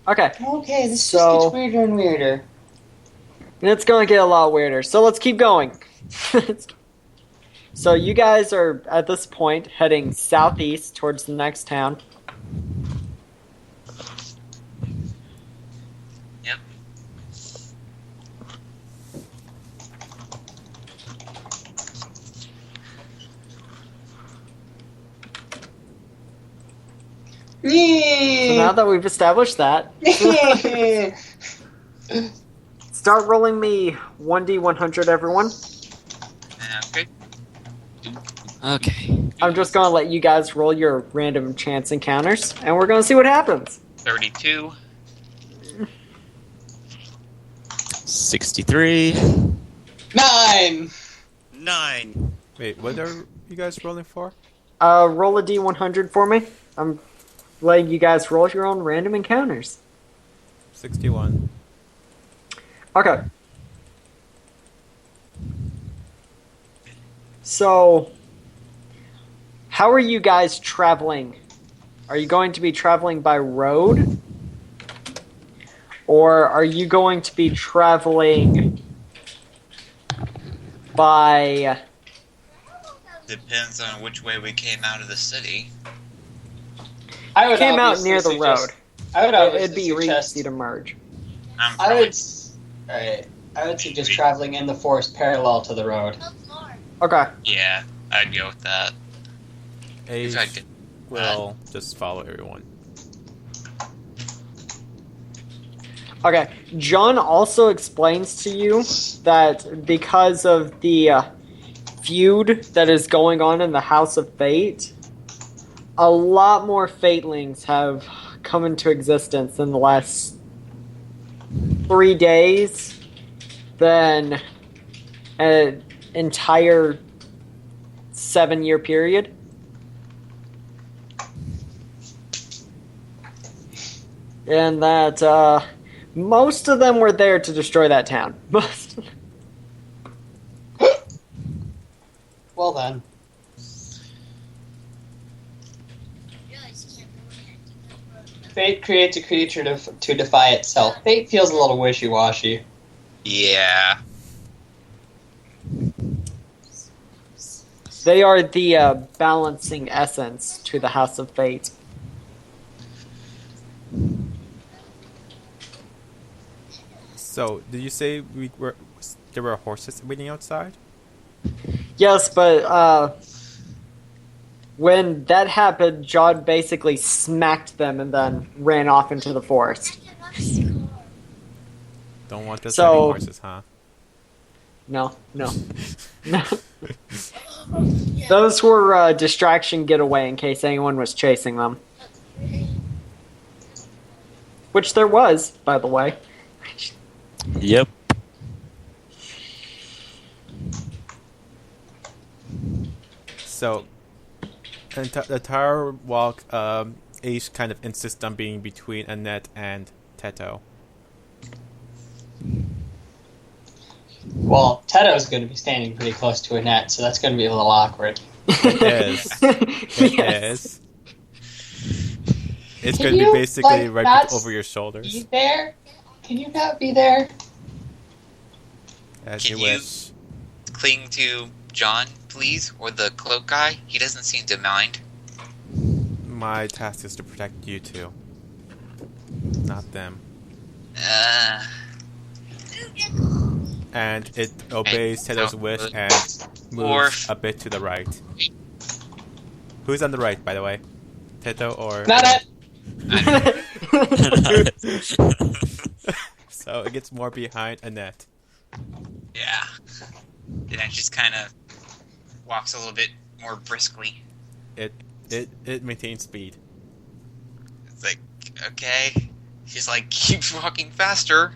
A: Okay,
E: Okay, this
A: So-
E: just gets weirder and weirder.
A: and it's gonna get a lot weirder. So let's keep going. So you guys are at this point heading southeast towards the next town.
F: Yep.
A: So now that we've established that, start rolling me 1d100, everyone.
F: Okay.
C: Okay.
A: I'm just gonna let you guys roll your random chance encounters, and we're gonna see what happens.
F: 32.
C: 63.
E: 9!
C: 9.
B: Wait, what are you guys rolling for?
A: Roll a d100 for me. I'm letting you guys roll your own random encounters.
B: 61.
A: Okay. So, how are you guys traveling? Are you going to be traveling by road? Or are you going to be traveling by...
F: Depends on which way we came out of the city.
E: I would
A: came out
E: obviously
A: near the
E: suggest-
A: road.
E: I would obviously
A: It'd be
E: suggest,
A: easy to merge.
F: I'm
E: I
F: probably
E: would, alright, I would suggest traveling in the forest parallel to the road.
A: Okay.
F: Yeah, I'd go with that.
B: Ace
F: If I could-
B: will just follow everyone.
A: Okay. John also explains to you that because of the feud that is going on in the House of Fate, a lot more Fatelings have come into existence in the last 3 days than an entire 7-year period. And that most of them were there to destroy that town. Most.
E: Well then. Fate creates a creature to defy itself. Fate feels a little wishy-washy.
F: Yeah.
A: They are the balancing essence to the House of Fate.
B: So, did you say there were horses waiting outside?
A: Yes, but when that happened, John basically smacked them and then ran off into the forest.
B: Don't want those
A: So-
B: heavy horses, huh?
A: No. Those were distraction getaway in case anyone was chasing them. Which there was, by the way.
C: Yep.
B: So, the entire walk, Ace kind of insists on being between Annette and Teto.
E: Well, Teto's going to be standing pretty close to Annette, so that's going to be a little awkward.
B: It is. It
A: Yes.
B: is. It's
E: Can
B: going to be
E: you,
B: basically
E: like,
B: right
E: not
B: over your
E: Be
B: shoulders.
E: there? Can you not be there?
B: As
F: Can
B: you
F: you-
B: wish.
F: Cling to John, please, or the cloak guy. He doesn't seem to mind.
B: My task is to protect you two. Not them. And it obeys
F: Hey,
B: Teto's
F: so-
B: wish and moves
F: Orf.
B: a bit to the right. Who's on the right, by the way? Teto or...
E: Not it!
B: So it gets more behind Annette.
F: Yeah. And then just kind of walks a little bit more briskly.
B: It maintains speed.
F: It's like, okay. She's like, keep walking faster.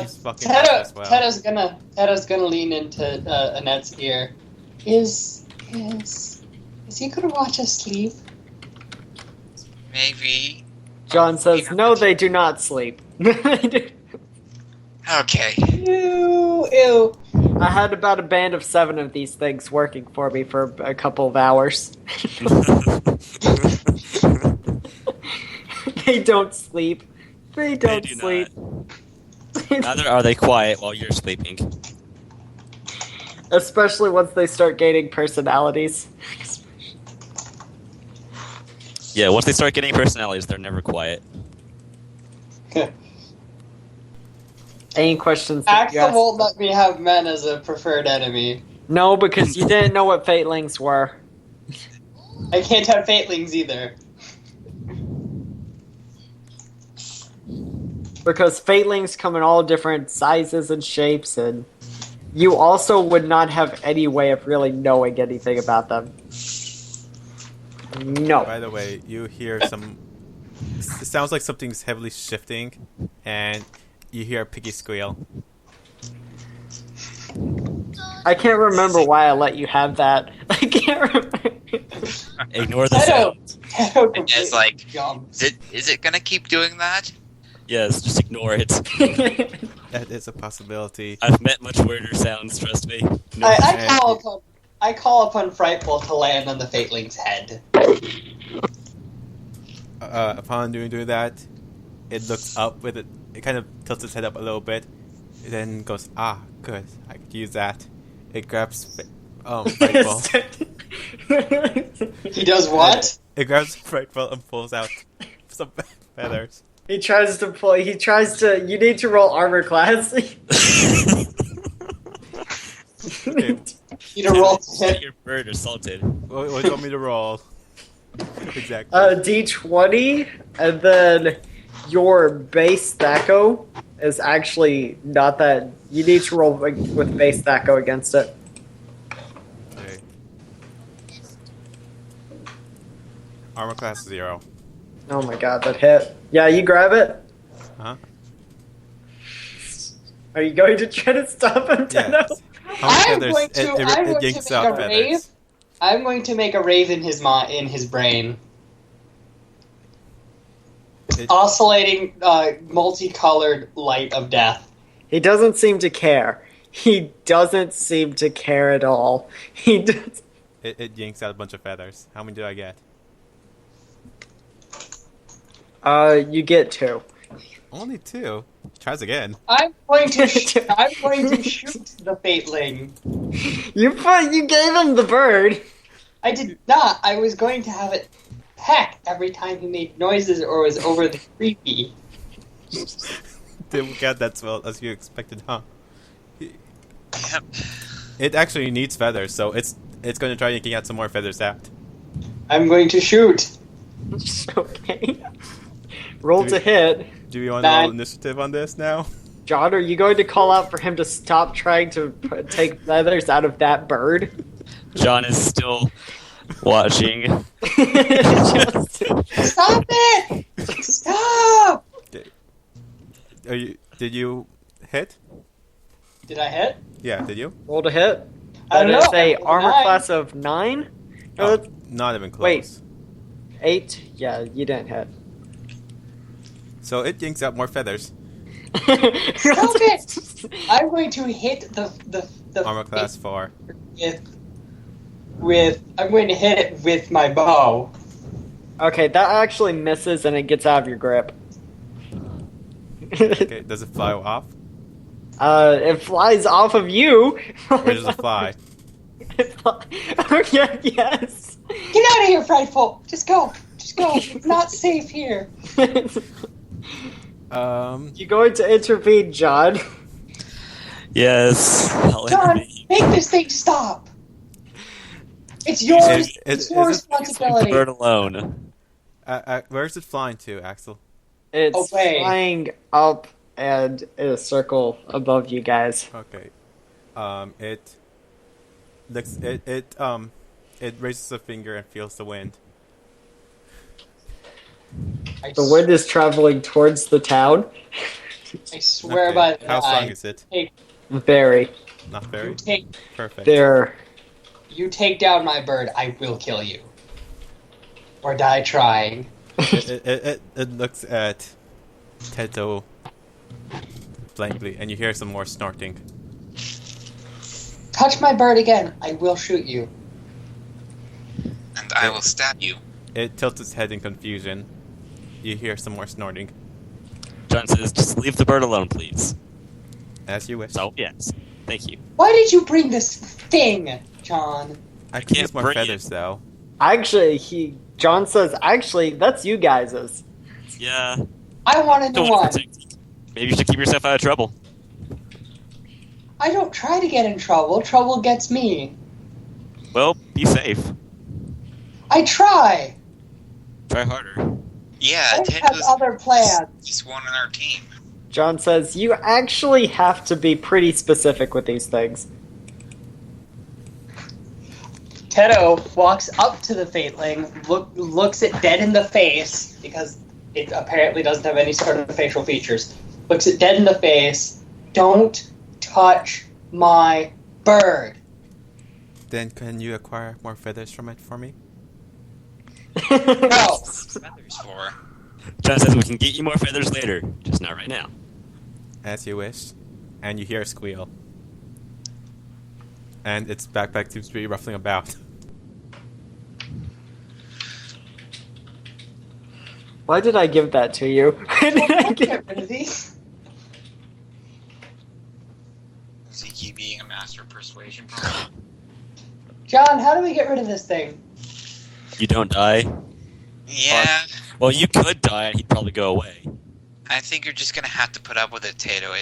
B: He's fucking fast as well.
E: Teto's gonna lean into Annette's ear. Is he gonna watch us sleep?
F: Maybe.
A: John says, no, they do not sleep.
F: Okay.
E: Ew.
A: I had about a band of 7 of these things working for me for a couple of hours. They don't sleep. They
C: They
A: don't
C: do
A: sleep.
C: Neither are they quiet while you're sleeping.
A: Especially once they start gaining personalities.
C: Yeah, once they start getting personalities, they're never quiet.
A: Any questions that you
E: Axel
A: asked?
E: won't let me have men as a preferred enemy.
A: No, because you didn't know what Fatelings were.
E: I can't have Fatelings either.
A: Because Fatelings come in all different sizes and shapes, and you also would not have any way of really knowing anything about them. No.
B: By the way, you hear some. It sounds like something's heavily shifting, and you hear a piggy squeal.
A: I can't remember why I let you have that. I can't remember.
C: Ignore the
E: Tedo,
C: sound.
E: Tedo
F: It's
E: completely
F: like,
E: jumps.
F: is it gonna keep doing that?
C: Yes, just ignore it.
B: That is a possibility.
C: I've met much weirder sounds, trust me. No,
E: I call upon Frightful to land on the Fateling's head.
B: Upon doing that, it looks up with it. It kind of tilts its head up a little bit, and then goes, "Ah, good. I could use that." It grabs Frightful.
E: He does what?
B: It grabs Frightful and pulls out some feathers.
A: He tries to pull. He tries to. You need to roll armor class.
B: Okay,
E: You to roll
C: Get your bird assaulted.
B: what do you want me to roll? Exactly.
A: D20, and then your base Thaco is actually not that. You need to roll with base Thaco against it.
B: Okay. Armor class 0.
A: Oh my god, that hit. Yeah, you grab it.
B: Huh?
A: Are you going to try to stop him, Tenno?
B: Yes. How many
E: I'm
B: feathers?
E: going to. I'm
B: It
E: going to
B: yanks
E: make
B: out
E: a
B: feathers.
E: rave. I'm going to make a rave in his brain,
B: It-
E: oscillating, multicolored light of death.
A: He doesn't seem to care. He doesn't seem to care at all. He does.
B: It yanks out a bunch of feathers. How many do I get?
A: You get 2.
B: Only 2. Tries again.
E: I'm going to. I'm going to shoot the Fateling.
A: You gave him the bird.
E: I did not. I was going to have it peck every time he made noises or was over the creepy.
B: Didn't work out that well as you expected, huh?
F: Yep.
B: It actually needs feathers, so it's going to try yanking out some more feathers out.
E: I'm going to shoot.
A: Okay. Roll
B: Do
A: to
B: we-
A: hit.
B: Do we want to roll
E: 9.
B: initiative on this now?
A: John, are you going to call out for him to stop trying to take feathers out of that bird?
C: John is still watching.
A: Just-
E: Stop it! Stop!
B: Did you hit?
E: Did I hit?
B: Yeah, did you?
A: Roll to hit.
E: I
A: That
E: don't
A: is
E: know.
A: a
E: I rolled
A: armor
E: 9.
A: class of 9. No,
B: Oh,
A: that's
B: not even close.
A: Wait. 8. Yeah, you didn't hit.
B: So it yanks out more feathers.
E: Stop it! I'm going to hit the
B: Armor class 4.
E: with I'm going to hit it with my bow.
A: Okay, that actually misses and it gets out of your grip.
B: Okay, does it fly off?
A: It flies off of you.
B: Where does it fly?
A: Oh, yeah, yes.
E: Get out of here, Frightful! Just go. Just go. It's not safe here.
A: You going to intervene, John?
C: Yes. I'll
E: John,
C: intervene.
E: make this thing stop. It's yours.
B: Is
E: It's
B: it-
E: your
B: is it-
E: responsibility.
C: Bird alone.
B: Where is it flying to, Axel?
A: It's
E: Away.
A: flying up and in a circle above you guys.
B: Okay. It looks. It raises a finger and feels the wind.
A: The wind is traveling towards the town.
E: I swear
B: Okay,
E: by the
B: how strong
E: eye.
B: is it?
A: Very.
B: Not very.
E: You take,
B: Perfect.
A: They're
E: you take down my bird, I will kill you. Or die trying.
B: It looks at Teto blankly, and you hear some more snorting.
E: Touch my bird again, I will shoot you.
F: And I will stab you.
B: It tilts its head in confusion. You hear some more snorting.
C: John says, just leave the bird alone, please.
B: As you wish.
C: So, yes. Thank you.
E: Why did you bring this thing, John?
B: I could
C: can't
B: use more
C: bring
B: feathers, though.
A: Actually, John says, actually, that's you guys's.
C: Yeah.
E: I want a new
C: Don't
E: one.
C: protect you. Maybe you should keep yourself out of trouble.
E: I don't try to get in trouble. Trouble gets me.
C: Well, be safe.
E: I try.
C: Try harder.
F: Yeah,
E: I have
F: Tado's
E: other plans.
F: just one on our team.
A: John says, you actually have to be pretty specific with these things.
E: Tedo walks up to the Fateling, looks it dead in the face, because it apparently doesn't have any sort of facial features. Looks it dead in the face. Don't touch my bird.
B: Then can you acquire more feathers from it for me?
E: No.
F: Feathers for.
C: John says we can get you more feathers later, just not right now.
B: As you wish. And you hear a squeal. And its backpack seems to be ruffling about.
A: Why did I give that to you? Why did I give...
E: Get rid of these.
F: Is he keep being a master of persuasion? Probably?
E: John, how do we get rid of this thing?
C: You don't die?
F: Yeah,
C: Well, you could die and he'd probably go away.
F: I think you're just gonna have to put up with it, Tato.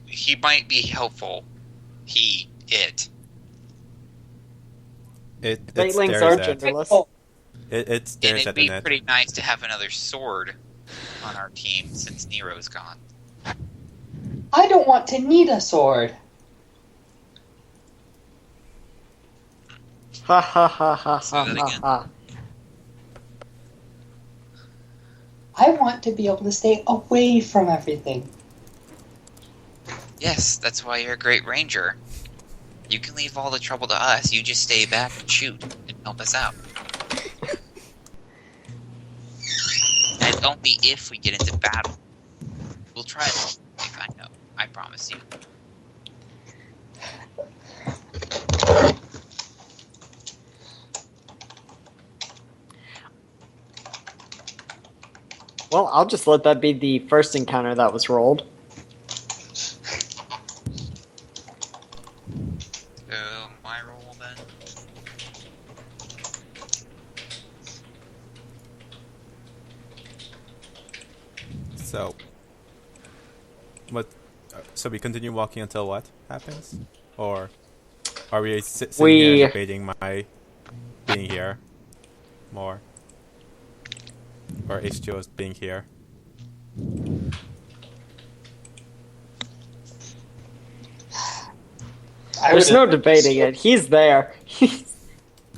F: He might be helpful. It.
B: It
A: Fatelings
B: stares
A: are
B: at
A: genderless.
E: Oh,
B: it
F: And
B: stares
F: it'd
B: at the
F: be
B: net.
F: pretty nice to have another sword on our team since Nero's gone.
E: I don't want to need a sword.
A: Ha ha ha ha
F: Say
A: ha
F: that
A: ha
F: again.
A: ha.
E: I want to be able to stay away from everything.
F: Yes, that's why you're a great ranger. You can leave all the trouble to us. You just stay back and shoot and help us out. And only if we get into battle. We'll try it. I know. I promise you.
A: Well, I'll just let that be the first encounter that was rolled.
F: So, my roll then.
B: So, what? So we continue walking until what happens, or are we sitting here debating my being here more, or H2O's being here?
A: There's no debating it. He's there.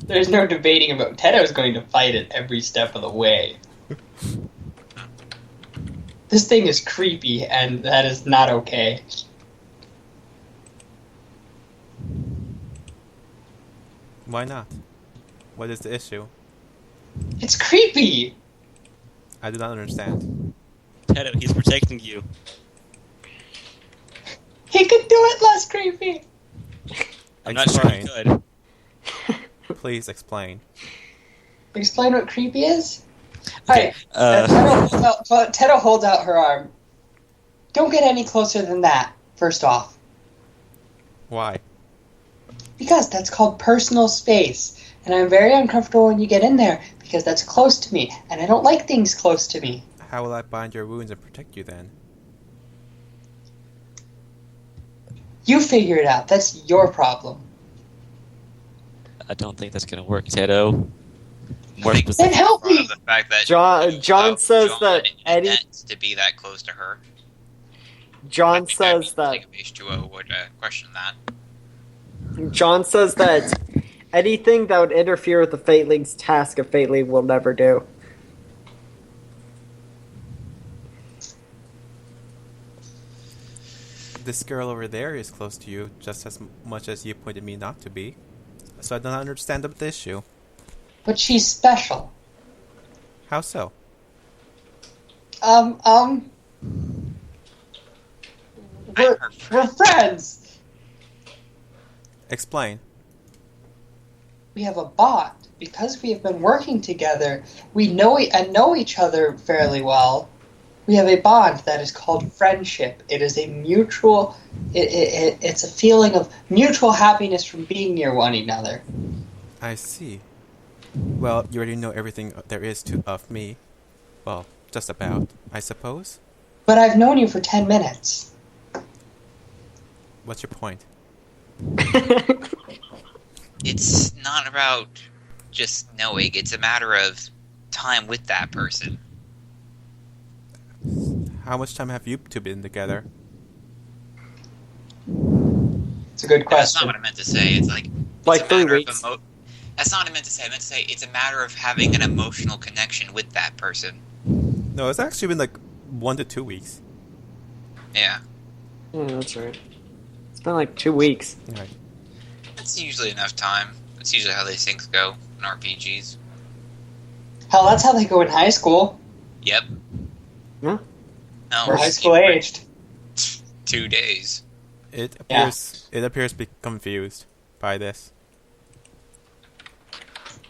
E: There's no debating about Tedo's going to fight it every step of the way. This thing is creepy, and that is not okay.
B: Why not? What is the issue?
E: It's creepy!
B: I do not understand.
C: Tedo, he's protecting you.
E: He could do it less creepy!
C: I'm not sure he could.
B: Please explain.
E: Explain what creepy is?
C: Okay,
E: Alright, Tedo holds out her arm. Don't get any closer than that, first off.
B: Why?
E: Because that's called personal space. And I'm very uncomfortable when you get in there, because that's close to me, and I don't like things close to me.
B: How will I bind your wounds and protect you then?
E: You figure it out. That's your problem.
C: I don't think that's gonna work, Tedo. More
F: Then
C: specific.
E: help me!
F: The fact that
A: John says that Eddie-
F: intends to be that close to her.
A: John says that
F: Like H2O would question that.
A: John says that anything that would interfere with the Fateling's task a Fateling will never do.
B: This girl over there is close to you just as much as you pointed me not to be. So I don't understand the issue.
E: But she's special.
B: How so?
E: We're
F: her
E: we're friends.
B: Explain.
E: We have a bond because we have been working together. We know each other fairly well. We have a bond that is called friendship. It is a mutual. It's a feeling of mutual happiness from being near one another.
B: I see. Well, you already know everything there is of me. Well, just about, I suppose.
E: But I've known you for 10 minutes.
B: What's your point?
F: It's not about just knowing. It's a matter of time with that person.
B: How much time have you two been together?
E: It's a good
F: That's not
E: question.
F: what I meant to say. It's like
A: Like
F: a
A: 3
F: matter
A: weeks.
F: of That's not what I meant to say. I meant to say it's a matter of having an emotional connection with that person.
B: No, it's actually been like 1 to 2 weeks.
F: Yeah.
A: Yeah, that's right. It's been like 2 weeks.
B: Right.
F: That's usually enough time. That's usually how these things go in RPGs.
E: Hell, that's how they go in high school.
F: Yep.
A: Yeah.
F: No,
E: We're high school aged.
F: 2 days.
B: It appears to be confused by this.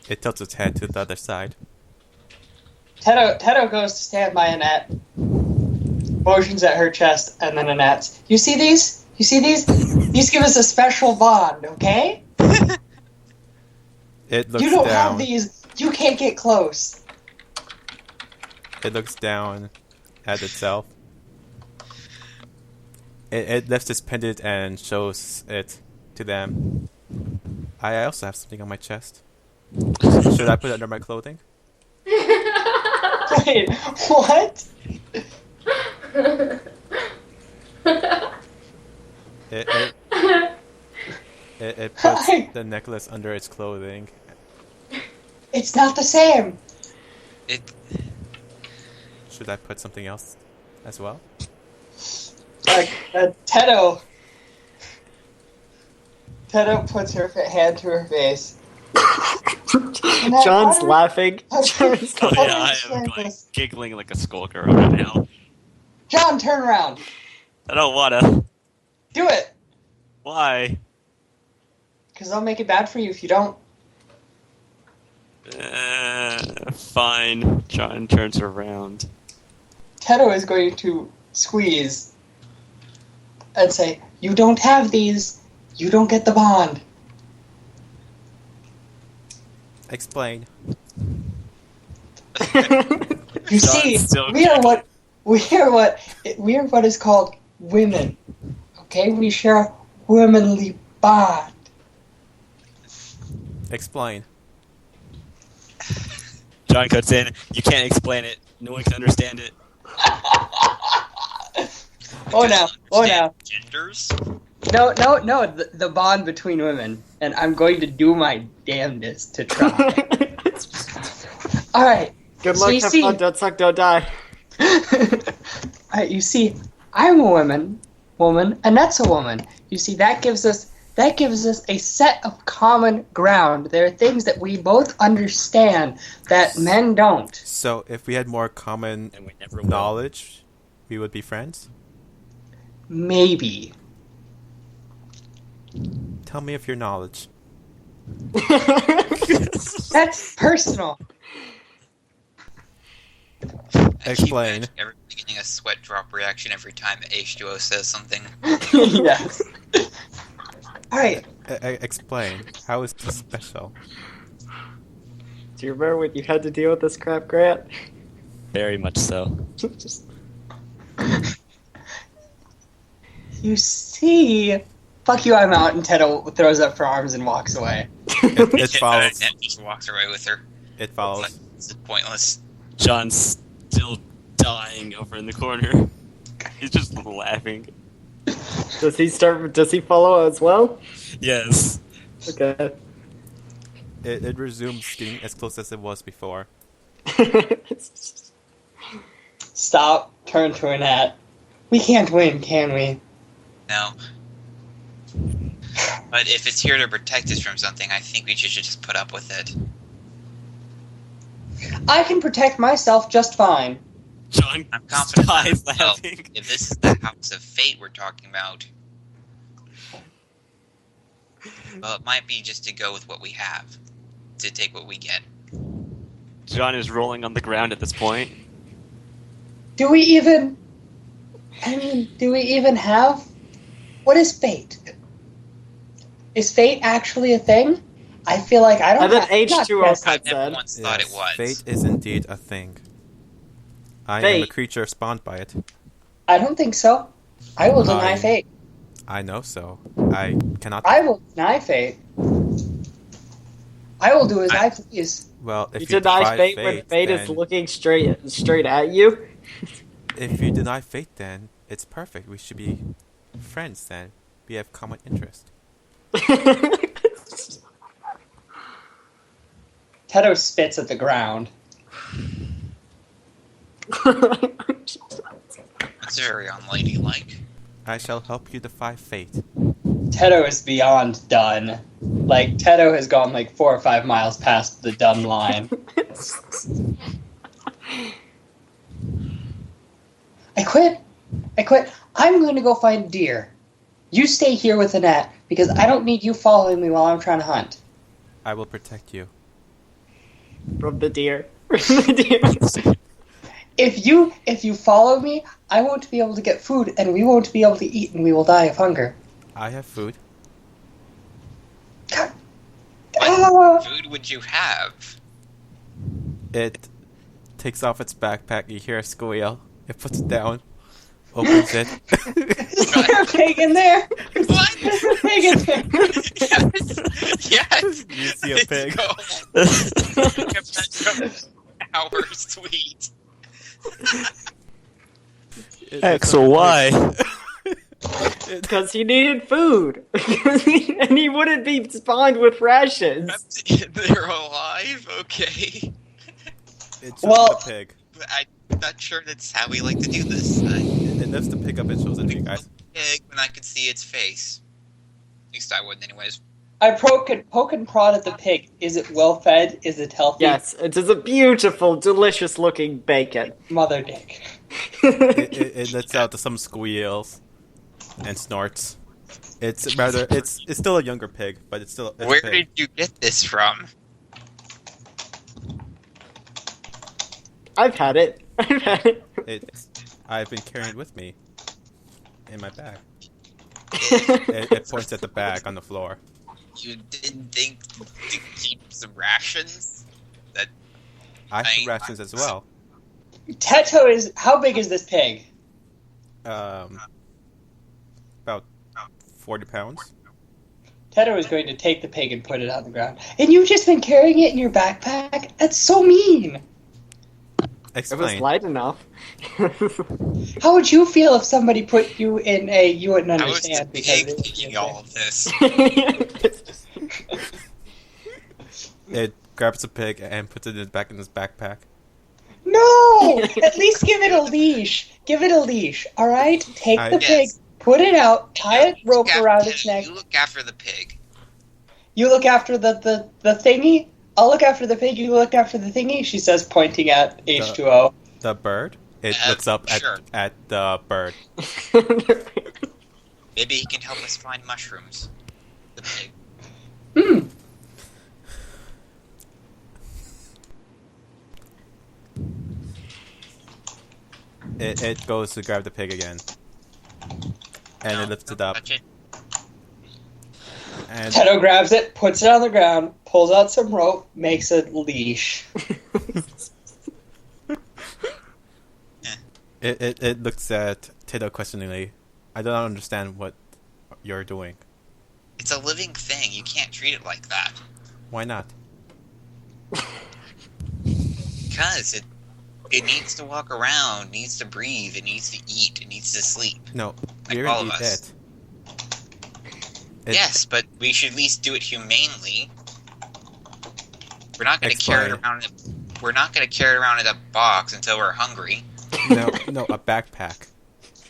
B: It tilts its head to the other side.
E: Teto goes to stand by Annette, motions at her chest, and then Annette's. You see these? You see these? These give us a special bond, okay?
B: It looks
E: You don't
B: down.
E: have these. You can't get close.
B: It looks down at itself. It lifts its pendant and shows it to them. I also have something on my chest. Should I put it under my clothing?
E: Wait, what?
B: It puts the necklace under its clothing.
E: It's not the same.
F: It.
B: Should I put something else as well?
E: Teto puts her hand to her face.
A: John's laughing. John's
G: Oh
E: How
G: yeah,
E: do I
G: I
E: explain
G: am like
E: this?
G: giggling like a skulker right now.
E: John, turn around.
G: I don't wanna.
E: Do it.
G: Why?
E: Because I'll make it bad for you if you don't.
G: Fine. John turns around.
E: Teto is going to squeeze and say, "You don't have these. You don't get the bond."
B: Explain.
E: You see,
G: still
E: we are what is called women. Okay, we share a womanly bond.
B: Explain.
G: John cuts in. You can't explain it. No one can understand it.
E: Oh no.
F: Genders?
E: No, the bond between women. And I'm going to do my damnedest to try. Alright.
A: Good
E: So
A: luck,
E: you
A: have
E: see-
A: fun, don't suck, don't die.
E: Alright, you see, I'm a woman, Annette's a woman. You see, that gives us a set of common ground. There are things that we both understand that men don't.
B: So, if we had more common
G: And we never will.
B: knowledge, we would be friends?
E: Maybe.
B: Tell me of your knowledge.
E: That's personal.
F: I keep
B: Explain.
F: imagining everybody getting a sweat drop reaction every time H2O says something.
E: Yes. Alright,
B: Explain. How is this special?
A: Do you remember when you had to deal with this crap, Grant?
G: Very much so.
E: you see... Fuck you, I'm out, and Teto throws up her arms and walks away.
B: It follows.
F: Annette just walks away with her.
B: It follows.
F: Like, this is pointless.
G: John's still dying over in the corner. He's just laughing.
A: Does he follow as well?
G: Yes.
A: Okay.
B: It resumes getting as close as it was before.
E: Stop, turn to Annette. We can't win, can we?
F: No. But if it's here to protect us from something, I think we should just put up with it.
E: I can protect myself just fine.
G: John
F: I'm confident in
G: dies
F: myself.
G: laughing.
F: If this is the house of fate we're talking about, well, it might be just to go with what we have, to take what we get.
G: John is rolling on the ground at this point.
E: Do we even have... What is fate? Is fate actually a thing? I feel like I don't
A: And then
E: have... not
A: H2O
E: test-
F: I
A: cut
F: never
A: said.
F: once thought it was.
B: Fate is indeed a thing. I am a
A: Fate.
B: creature spawned by it.
E: I don't think so. I will deny
B: I-
E: fate.
B: I know so. I cannot.
E: I will deny fate. I will do as I please.
B: Well, if
A: You
B: you
A: deny
B: defy
A: fate when fate is
B: then,
A: looking straight at you.
B: if you deny fate, then it's perfect. We should be friends. Then we have common interest.
E: Teto spits at the ground.
F: That's very unladylike.
B: I shall help you defy fate.
E: Teto is beyond done. Like, Teto has gone like 4 or 5 miles past the done line. I quit. I'm going to go find deer. You stay here with the net, because I don't need you following me while I'm trying to hunt.
B: I will protect you.
A: From the deer. From the deer.
E: If you follow me, I won't be able to get food, and we won't be able to eat, and we will die of hunger.
B: I have food.
E: God.
F: What
E: Ah!
F: food would you have?
B: It takes off its backpack. You hear a squeal. It puts it down. Opens it.
E: Is there a pig in there?
F: What?
E: There's a pig in there.
F: Yes.
B: You see a pig.
F: Our sweet.
C: X or Y.
A: Because he needed food. And he wouldn't be spawned with rations.
F: They're alive? Okay.
B: It shows
E: Well-
B: the pig.
F: But I'm not sure that's how we like to do this.
B: It lifts the pig up and shows it to you guys.
F: Pig when I could see its face. At least I wouldn't anyways.
E: I poke and prod at the pig. Is it well fed? Is it healthy?
A: Yes, it is a beautiful, delicious looking bacon.
E: Mother dick.
B: It lets out some squeals and snorts. It's still a younger pig, but it's a
F: Where
B: pig.
F: did you get this from?
A: I've had it.
B: I've been carrying it with me in my bag. It points at the bag on the floor.
F: You didn't think to keep some rations? That
B: I have rations as well.
E: Teto is... How big is this pig?
B: About 40 pounds.
E: Teto is going to take the pig and put it on the ground. And you've just been carrying it in your backpack? That's so mean!
A: It was
B: Explain.
A: light enough.
E: How would you feel if somebody put you in a... You wouldn't
F: I was the
E: understand
F: pig
E: because...
F: taking all of this.
B: It grabs the pig and puts it back in his backpack.
E: No! At least give it a leash. Give it a leash, alright? Take the pig,
F: Yes.
E: put it out, tie a
F: You
E: rope
F: look
E: around
F: after-
E: its neck.
F: You look after the pig.
E: You look after the thingy. I'll look after the pig. You look after the thingy. She says, pointing at H2O.
B: The bird. It looks up
F: sure.
B: at the bird.
F: Maybe he can help us find mushrooms. The pig.
E: Hmm.
B: It goes to grab the pig again, and
F: No,
B: it lifts it
F: don't
B: up.
F: touch it.
B: And
E: Teto grabs it, puts it on the ground, pulls out some rope, makes a leash.
B: it looks at Tato questioningly. I don't understand what you're doing.
F: It's a living thing. You can't treat it like that.
B: Why not?
F: Because it needs to walk around, needs to breathe, it needs to eat, it needs to sleep.
B: No,
F: Like
B: you're
F: all
B: gonna
F: of
B: eat
F: us.
B: it.
F: Yes, but we should at least do it humanely. We're not going to carry it
B: Explain.
F: around. We're not going to carry it around in a box until we're hungry.
B: No, a backpack.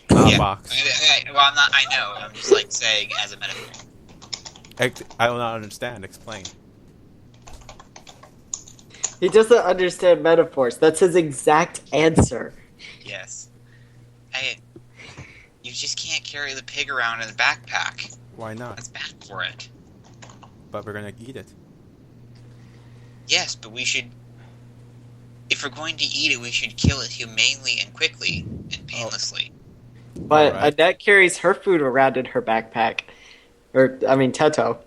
B: Not
F: Yeah.
B: a box.
F: Well, I'm not. I know. I'm just like saying as a metaphor.
B: I do not understand. Explain.
A: He doesn't understand metaphors. That's his exact answer.
F: Yes. You just can't carry the pig around in a backpack.
B: Why not?
F: That's bad for it.
B: But we're gonna eat it.
F: Yes, but we should if we're going to eat it, we should kill it humanely and quickly and painlessly.
A: But
B: Alright.
A: Annette carries her food around in her backpack. Teto.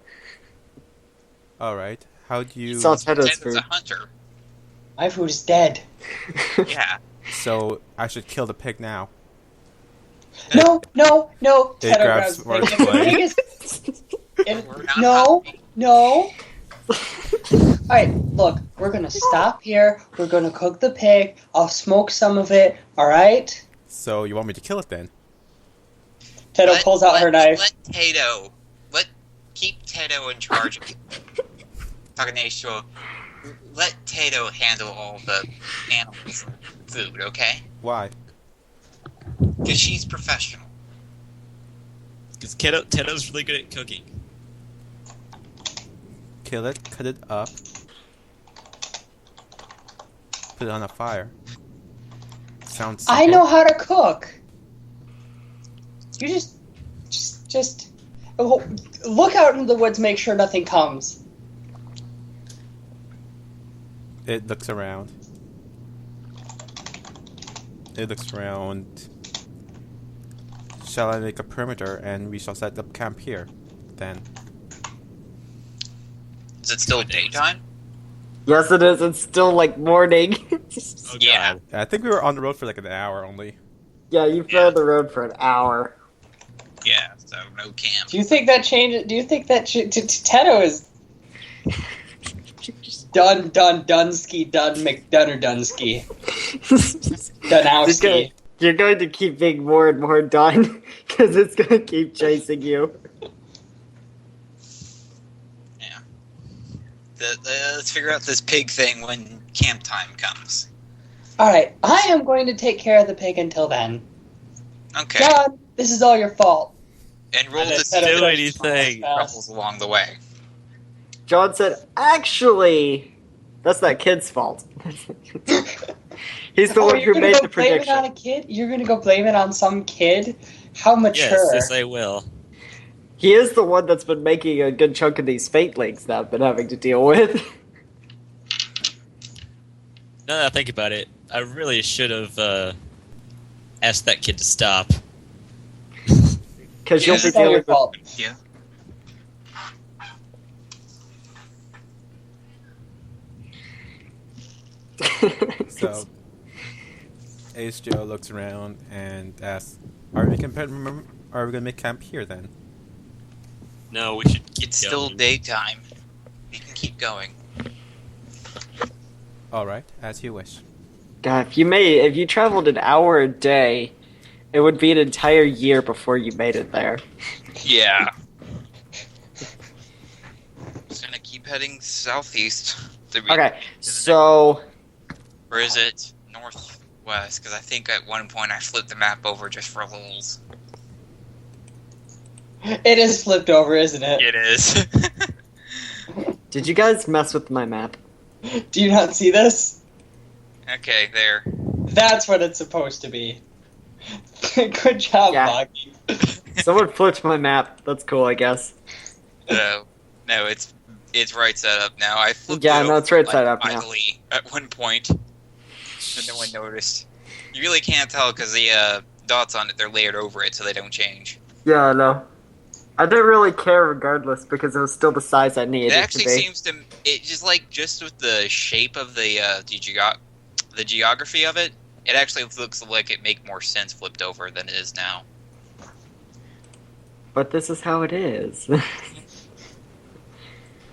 B: Alright. How do you...
A: Saw Teto's
F: Ted's
A: food.
F: a hunter.
E: My food is dead.
F: Yeah.
B: So, I should kill the pig now.
E: No.
B: It
E: Teto
B: grabs
E: the
B: Mark's
E: pig. The
B: plate.
E: pig is-
F: We're not
E: No.
F: hungry.
E: Alright, look, we're gonna stop here. We're gonna cook the pig. I'll smoke some of it, alright?
B: So, you want me to kill it then?
E: Teto pulls out her knife.
F: Keep Tato in charge. Talking to H2O. Let Tato handle all the animals and food, okay?
B: Why?
F: Because she's professional.
G: Because Teto's really good at cooking.
B: Kill it, cut it up, put it on a fire. Sounds simple.
E: I know how to cook. You just look out into the woods, make sure nothing comes.
B: It looks around. Shall I make a perimeter and we shall set up camp here, then?
F: Is it still daytime?
A: Yes, it is. It's still like morning.
G: Oh,
F: Yeah.
G: God.
B: I think we were on the road for like an hour only.
A: Yeah, you've been on the road for an hour.
F: Yeah, so no camp.
E: Do you think that changes? Do you think that Teto is done Dunsky done McDunner Dunsky Dunowski?
A: You're going to keep being more and more done because it's going to keep chasing you.
F: Yeah. Let's figure out this pig thing when camp time comes.
E: All right, I am going to take care of the pig until then.
F: Okay.
E: John, this is all your fault.
F: And roll
G: I
F: to
G: didn't
F: see
G: do
F: if
G: anything.
F: troubles along the way.
A: John said, actually, that's that kid's fault. He's the one
E: you're
A: who
E: gonna
A: made
E: go
A: the
E: blame it on a
A: prediction.
E: kid? You're gonna go blame it on some kid? How mature?
G: Yes, I will.
A: He is the one that's been making a good chunk of these fate links that I've been having to deal with.
G: Now that I think about it, I really should have asked that kid to stop.
A: Because
F: Yeah,
A: you'll be
E: It's all your
A: dealing with...
E: fault.
F: Yeah.
B: So, Ace Joe looks around and asks, "Are we gonna make camp here then?"
G: No, we should keep
F: It's still
G: going.
F: daytime. We can keep going.
B: All right, as you wish.
A: God, if you traveled an hour a day, it would be an entire year before you made it there.
F: Yeah. Just gonna keep heading southeast.
A: Okay, so
F: Or is it northwest? Because I think at one point I flipped the map over just for lulz.
E: It is flipped over, isn't it?
F: It is.
A: did you guys mess with my map?
E: Do you not see this?
F: Okay, there.
E: That's what it's supposed to be. Good job,
A: Yeah.
E: Boggy.
A: Someone flipped my map. That's cool, I guess.
F: No, it's right set up now. I flipped
A: Yeah,
F: it
A: no,
F: over,
A: it's right
F: like,
A: set up now.
F: idly at one point, and no one noticed. You really can't tell because the dots on it, they're layered over it so they don't change.
A: Yeah, no. I didn't really care regardless because it was still the size I needed
F: It
A: it
F: actually
A: to be.
F: seems to it just with the shape of the geography of it. It actually looks like it make more sense flipped over than it is now.
A: But this is how it is.
F: No,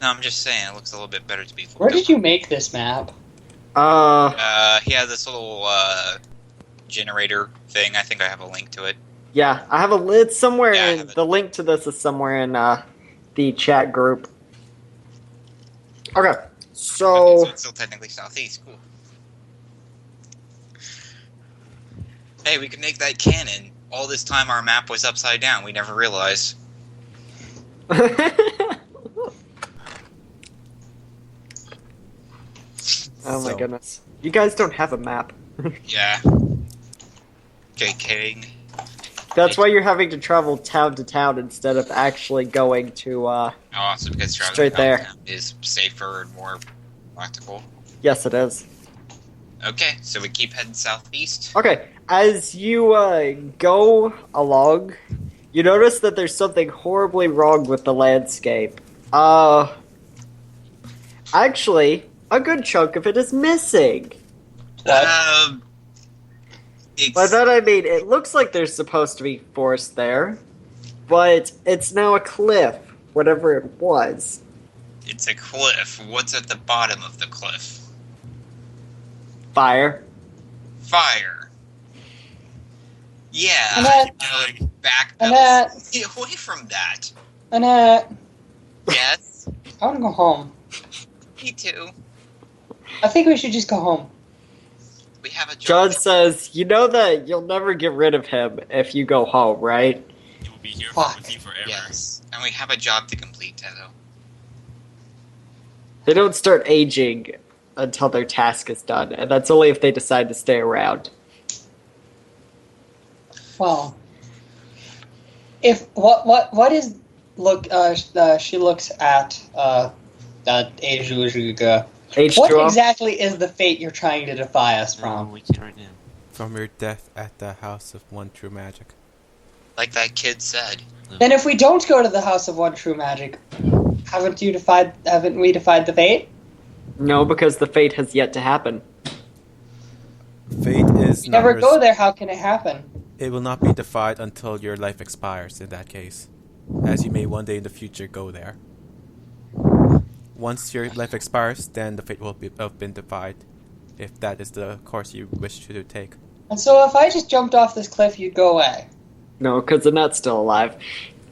F: I'm just saying it looks a little bit better to be flipped
E: Where
F: over.
E: did you make this map?
F: He has this little generator thing. I think I have a link to it.
A: Yeah, I have a lid somewhere
F: Yeah, I
A: in
F: have it.
A: the link to this is somewhere in the chat group. Okay,
F: Okay,
A: so
F: so it's still technically southeast. Cool. Hey, we can make that canon. All this time our map was upside down. We never realized.
A: oh my
B: So-
A: goodness, you guys don't have a map.
F: Yeah. JK.
A: That's why you're having to travel town to town instead of actually going to.
F: Also, because traveling
A: Straight there.
F: downtown is safer and more practical.
A: Yes, it is.
F: Okay, so we keep heading southeast.
A: Okay, as you go along, you notice that there's something horribly wrong with the landscape. Actually, a good chunk of it is missing.
E: What?
A: By
F: It's,
A: that I mean, it looks like there's supposed to be forest there, but it's now a cliff, whatever it was.
F: it's a cliff. What's at the bottom of the cliff?
A: Fire.
F: Fire. Yeah.
E: Annette.
F: Back.
E: Annette.
F: Get away from that.
E: Annette,
F: Yes.
E: I want to go home.
F: Me too.
E: I think we should just go home.
F: We have a
A: John
F: job.
A: says, you know that you'll never get rid of him if you go home, right?
G: He will be here
E: Fuck.
G: with you forever.
F: Yes. And we have a job to complete, Teto.
A: They don't start aging until their task is done, and that's only if they decide to stay around.
E: Well, if what is look? She looks at that Ajujuga. What
A: H2O?
E: exactly is the fate you're trying to defy us
C: No,
E: from?
C: we can't right now.
B: From your death at the House of One True Magic.
F: Like that kid said.
E: Then if we don't go to the House of One True Magic, haven't we defied the fate?
A: No, because the fate has yet to happen.
B: Fate is
E: We
B: not
E: never go there, how can it happen?
B: It will not be defied until your life expires in that case, as you may one day in the future go there. Once your life expires, then the fate will have been defied, if that is the course you wish to take.
E: And so if I just jumped off this cliff, you'd go away.
A: No, because Annette's still alive.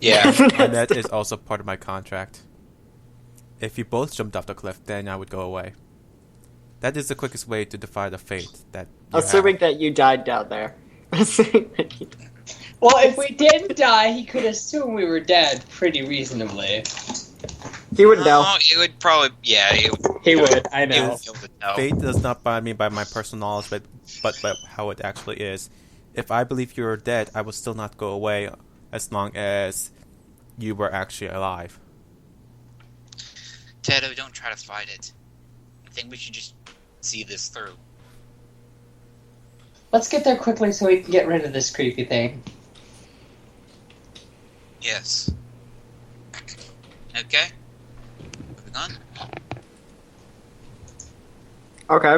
F: Yeah.
B: And that is also part of my contract. If you both jumped off the cliff, then I would go away. That is the quickest way to defy the fate that you
A: Assuming
B: have.
A: that you died down there. Assuming that you died.
E: Well, if we didn't die, he could assume we were dead pretty reasonably.
A: He would know.
F: No, it would probably. Yeah, it would.
E: He would, I
F: It
E: know.
F: would, it would know.
B: Fate does not bind me by my personal knowledge, but by how it actually is. If I believe you are dead, I will still not go away as long as you were actually alive.
F: Teto, don't try to fight it. I think we should just see this through.
E: Let's get there quickly so we can get rid of this creepy thing.
F: Yes. Okay. Moving on.
A: Okay.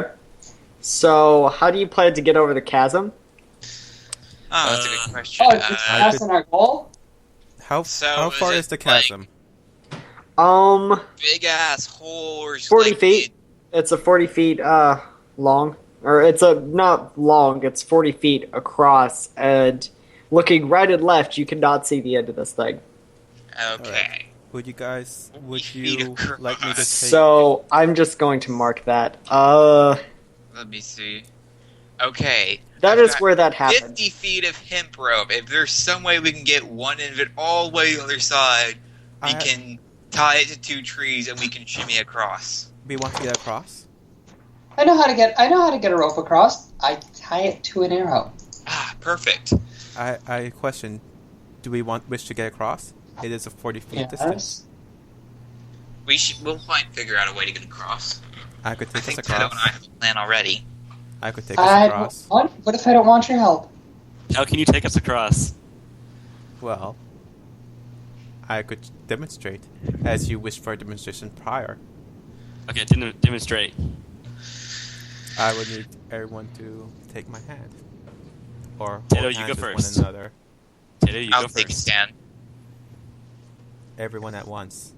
A: So, how do you plan to get over the chasm?
F: Oh, that's a good question.
E: Oh, just passing our goal?
B: How
F: So
B: far
F: is
B: is the
F: it, like-
B: chasm?
F: Big ass holes.
A: 40
F: like,
A: feet. It's a 40 feet long. Or it's not long, it's 40 feet across, and looking right and left, you cannot see the end of this thing.
F: Okay.
B: Would you
F: Feet
B: you like me to take...
A: So, I'm just going to mark that.
F: Let me see. Okay.
A: That
F: I've
A: is
F: got
A: where that happened.
F: 50 feet of hemp rope. If there's some way we can get one end of it all the way to the other side, we
B: I-
F: can tie it to two trees and we can shimmy across.
B: We want to get across?
E: I know how to get a rope across. I tie it to an arrow.
F: Ah, perfect.
B: I question, do we wish to get across? It is a 40 feet distance.
E: Yes.
F: We'll figure out a way to get across.
B: I could
F: I
B: take
F: think
B: us
F: Teto
B: across.
F: and I have a plan already.
B: I could take us across.
E: What if I don't want your help?
G: How can you take us across?
B: Well, I could demonstrate, as you wished for a demonstration prior.
G: Okay, demonstrate.
B: I would need everyone to take my hand. Or hold
G: Tato, you
B: hands
G: go
B: with
G: first.
B: one another.
G: Tato, you
F: I'll
G: go
F: take a
G: first.
F: stand.
B: Everyone at once.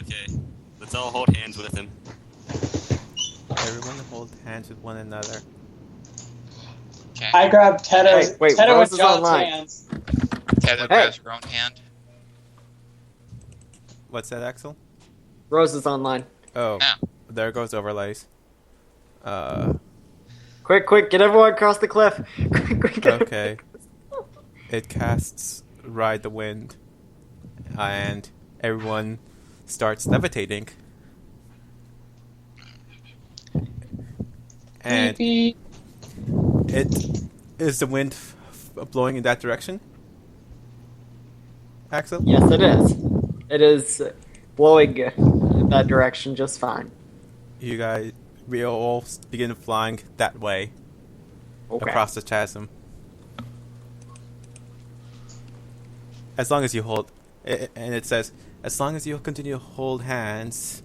G: Okay, let's all hold hands with him.
B: Everyone hold hands with one another.
F: Okay.
E: I grab Teto's,
A: Hey, wait,
E: Teto
A: Rose
E: with
A: is
E: John's
A: online.
E: hands.
F: Teto grabs your own hand.
B: What's that, Axel?
A: Rose is online.
B: Oh,
F: Ah.
B: there goes overlays.
A: Quick, get everyone across the cliff. Quick.
B: Okay. It casts Ride the Wind, and everyone starts levitating. And
E: Creepy.
B: it is the wind blowing in that direction, Axel?
A: Yes, it is. It is blowing in that direction just fine.
B: You guys, we all begin flying that way
A: Okay.
B: across the chasm. As long as you hold, and it says, as long as you continue to hold hands,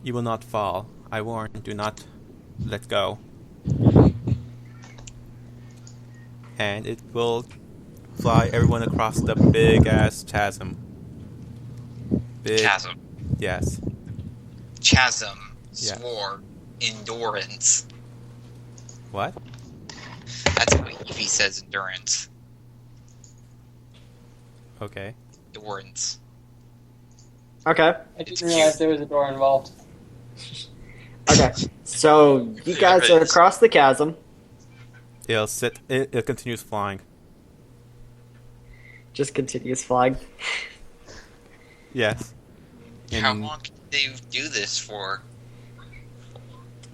B: you will not fall. I warn, do not let go. And it will fly everyone across the big ass chasm. Big,
F: Chasm.
B: yes.
F: Chasm.
B: Yeah.
F: Swore. Endurance.
B: What?
F: That's what Evie says endurance.
B: Okay.
F: Endurance.
A: Okay.
E: I didn't realize there was a door involved.
A: Okay. So you guys are across the chasm.
B: It'll sit. It continues flying.
A: Just continues flying.
B: Yes.
F: How long can they do this for?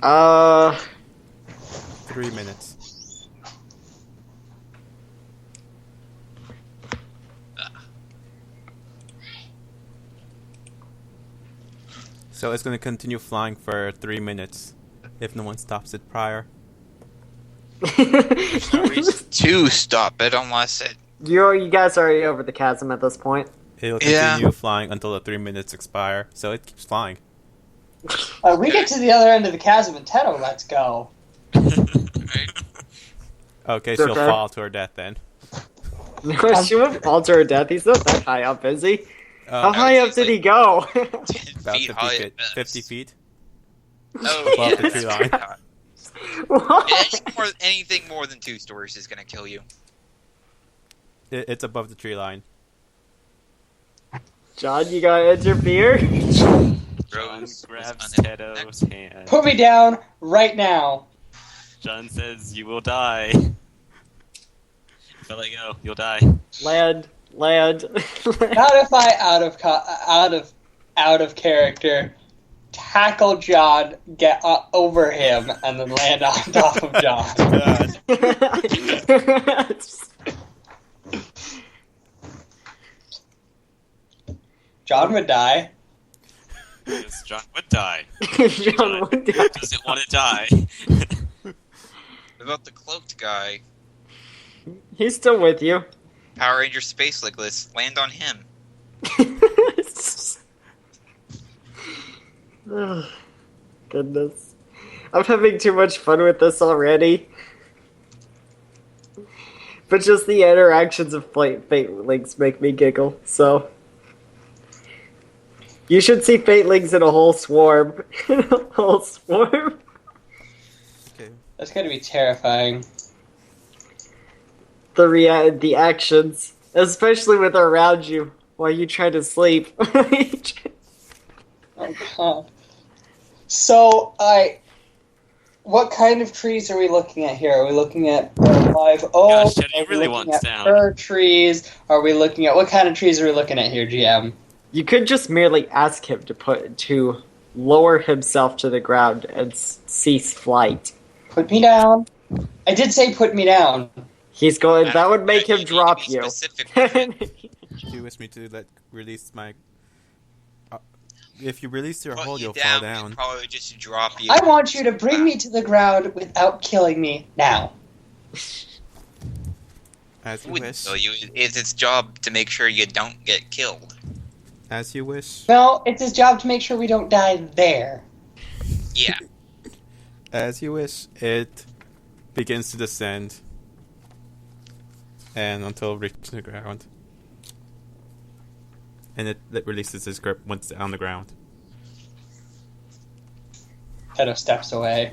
B: 3 minutes. So it's going to continue flying for 3 minutes if no one stops it prior.
F: There's no reason to stop it unless it.
A: You guys are already over the chasm at this point.
B: It'll
F: Yeah.
B: continue flying until the 3 minutes expire, so it keeps flying.
E: We get to the other end of the chasm and Teto lets go.
F: Right?
B: Okay,
A: It's
B: she'll
A: okay.
B: fall to her death then.
A: No, she won't fall to her death. He's not that high up, is he? How
B: Uh,
A: high up did he go?
F: 10
B: about
F: feet
B: 50
F: high
B: feet.
F: at best.
B: 50 feet.
F: Oh,
B: above
F: yeah,
B: the
F: that's
B: tree
F: pretty
B: line.
F: high.
A: What?
F: Anything more than 2 stories is gonna kill you.
B: It's above the tree line.
A: John, you gotta interfere?
C: John
F: Rose
C: grabs
F: was
C: Teto's hand.
E: Put me down right now.
C: John says, "You will die." If I let go, you'll die.
A: Land.
E: Not if I out of character tackle John, get over him, and then land on top of John.
B: God.
E: John would die.
C: Yes, John would die.
A: John would die.
C: Doesn't want to die.
F: What about the cloaked guy?
A: He's still with you.
F: Power Ranger Space Legless. Land on him.
A: Oh, goodness. I'm having too much fun with this already. But just the interactions of Fatelings make me giggle, so. You should see Fatelings in a whole swarm. A whole swarm.
B: Okay.
E: That's gonna be terrifying.
A: The actions, especially with around you while you try to sleep.
E: Oh, God. So, what kind of trees are we looking at here? Are we looking at live oak?
C: Gosh, Teddy
E: Are we
C: really
E: looking
C: wants
E: at
C: down.
E: fir trees? Are we looking at what kind of trees are we looking at here, GM?
A: You could just merely ask him to lower himself to the ground and cease flight.
E: Put me down. I did say put me down.
A: He's going. That would make
F: You
A: him
F: need to
A: drop
F: be
A: you.
F: specific with it.
B: Do you wish me to release my... if you release your
F: Put
B: hold,
F: you
B: you'll fall
F: down,
B: down.
F: we'd probably just drop you.
E: I want you to bring me to the ground without killing me now.
B: As you
F: Wouldn't
B: wish.
F: kill you. It's its job to make sure you don't get killed.
B: As you wish.
E: No, it's his job to make sure we don't die there.
F: Yeah.
B: As you wish. It begins to descend. And until reaching the ground. And it releases its grip once it's on the ground.
E: Teto steps away.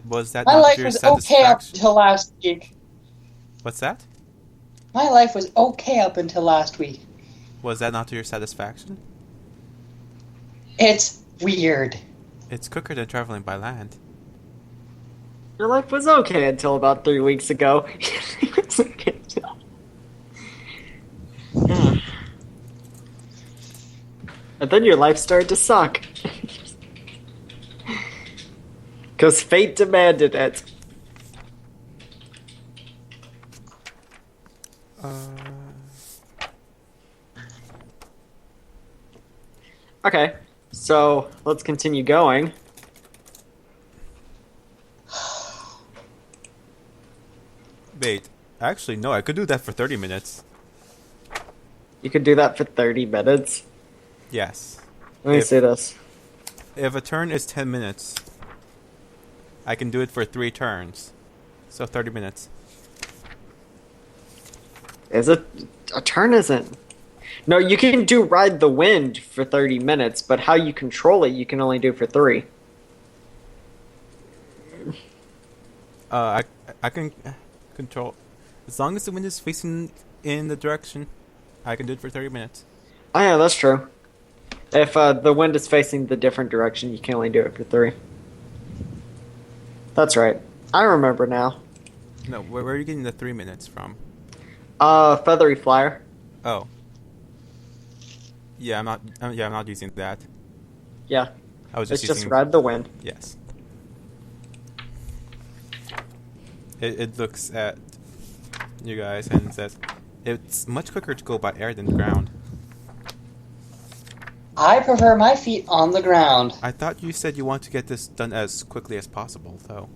B: Was that
E: My
B: not
E: life
B: to your
E: was okay up
B: satisfaction?
E: until last week.
B: What's that?
E: My life was okay up until last week.
B: Was that not to your satisfaction?
E: It's weird.
B: It's quicker than traveling by land.
A: Your life was okay until about 3 weeks ago. It's okay. Yeah. And then your life started to suck. Because fate demanded it. Okay, So let's continue going.
B: Wait, actually, no, I could do that for 30 minutes.
A: You could do that for 30 minutes.
B: Yes.
A: Let me
B: If-
A: see this.
B: If a turn is 10 minutes, I can do it for 3 turns. So 30 minutes.
A: Is it a turn? Isn't? No, you can do ride the wind for 30 minutes, but how you control it, you can only do for 3.
B: I can control as long as the wind is facing in the direction. I can do it for 30 minutes.
A: Oh yeah, that's true. If the wind is facing the different direction, you can only do it for 3. That's right. I remember now.
B: No, where are you getting the 3 minutes from?
A: Feathery Flyer.
B: Oh. Yeah, I'm not. I'm not using that.
A: Yeah,
B: I was
A: it's
B: just
A: just
B: using.
A: ride the wind.
B: Yes. It looks at you guys and says, "It's much quicker to go by air than the ground."
E: I prefer my feet on the ground.
B: I thought you said you want to get this done as quickly as possible, though.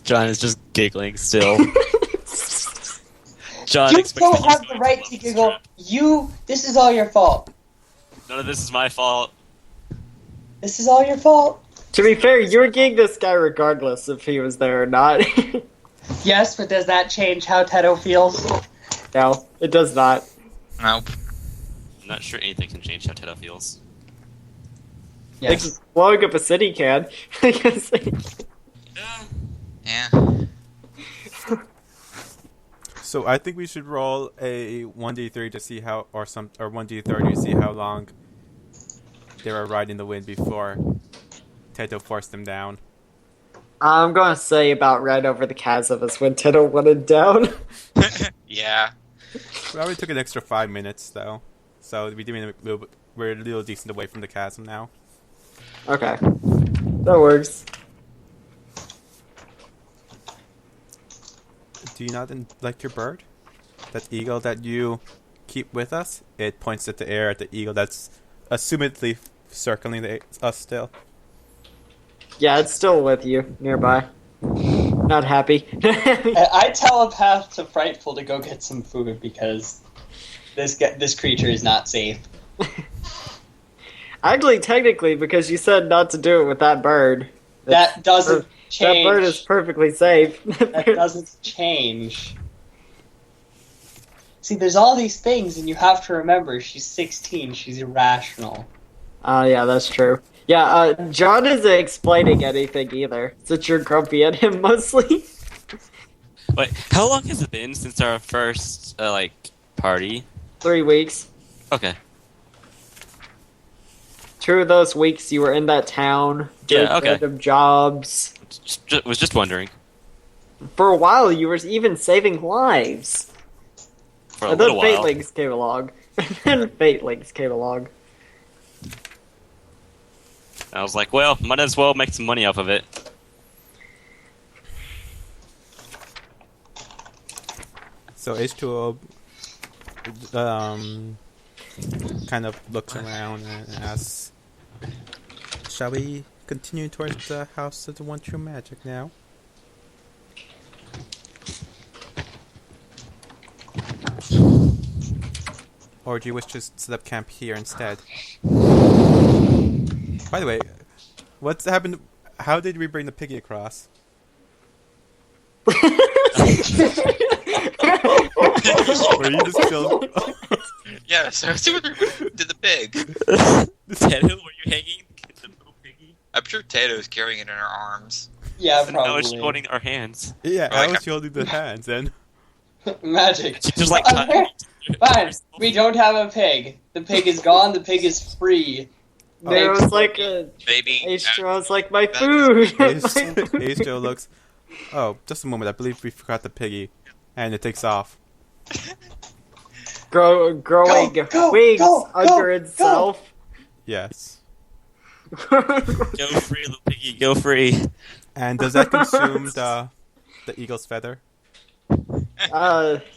C: John is just giggling still. John
E: You
C: expects
E: don't
C: that he's
E: have the
C: going
E: right
C: to
E: to giggle. This is all your fault.
C: None of this is my fault.
E: This is all your fault.
A: To be fair, you were getting this guy regardless if he was there or not.
E: Yes, but does that change how Teto feels?
A: No, it does not.
F: Nope.
C: I'm not sure anything can change how Teto feels.
A: Like, blowing up a city can.
F: Yeah.
B: So I think we should roll a 1d3 to see how, or 1d30 to see how long they were riding the wind before Teto forced them down.
A: I'm gonna say about right over the chasm is when Tito wanted down.
F: Yeah.
B: We already took an extra 5 minutes though, so we're a little decent away from the chasm now.
A: Okay, that works.
B: Do you not like your bird? That eagle that you keep with us? It points at the air at the eagle that's assumedly circling us still.
A: Yeah, it's still with you nearby. Not happy.
E: I telepath to Frightful to go get some food because this creature is not safe.
A: Actually, technically, because you said not to do it with that bird.
E: That doesn't change.
A: That bird is perfectly safe.
E: That doesn't change. See, there's all these things, and you have to remember, she's 16. She's irrational.
A: Yeah, that's true. Yeah, John isn't explaining anything either, since you're grumpy at him mostly.
C: Wait, how long has it been since our first, party?
A: 3 weeks.
C: Okay.
A: 2 of those weeks you were in that town.
C: Yeah,
A: did
C: okay.
A: Random jobs.
C: Was just wondering.
A: For a while, you were even saving lives.
C: For a
A: And then
C: little while.
A: Fatelings came along. And then Fatelings came along.
C: I was like, well, might as well make some money off of it.
B: So H2O kind of looks around and asks, "Shall we continue towards the house of the One True Magic now?" Or do you wish to set up camp here instead? By the way, what's happened? How did we bring the piggy across? Were you just killed?
F: Yeah, so see what did the pig.
C: Teto, were you hanging the little piggy?
F: I'm sure Tato's carrying it in her arms.
E: Yeah,
C: And now it's
E: probably.
C: holding our hands.
B: Yeah,
F: Or like
B: I was holding the hands and.
E: Magic.
C: She's just like,
E: Fine. We don't have a pig. The pig is gone. The pig is free.
A: There was like a...
F: Baby.
A: H2O was like, my food! My food.
B: H2O looks. Oh, just a moment. I believe we forgot the piggy, and it takes off.
A: Growing
E: Go,
A: wings
E: go,
A: under
E: go,
A: itself.
B: Yes.
C: Go free, little piggy, go free.
B: And does that consume the eagle's feather?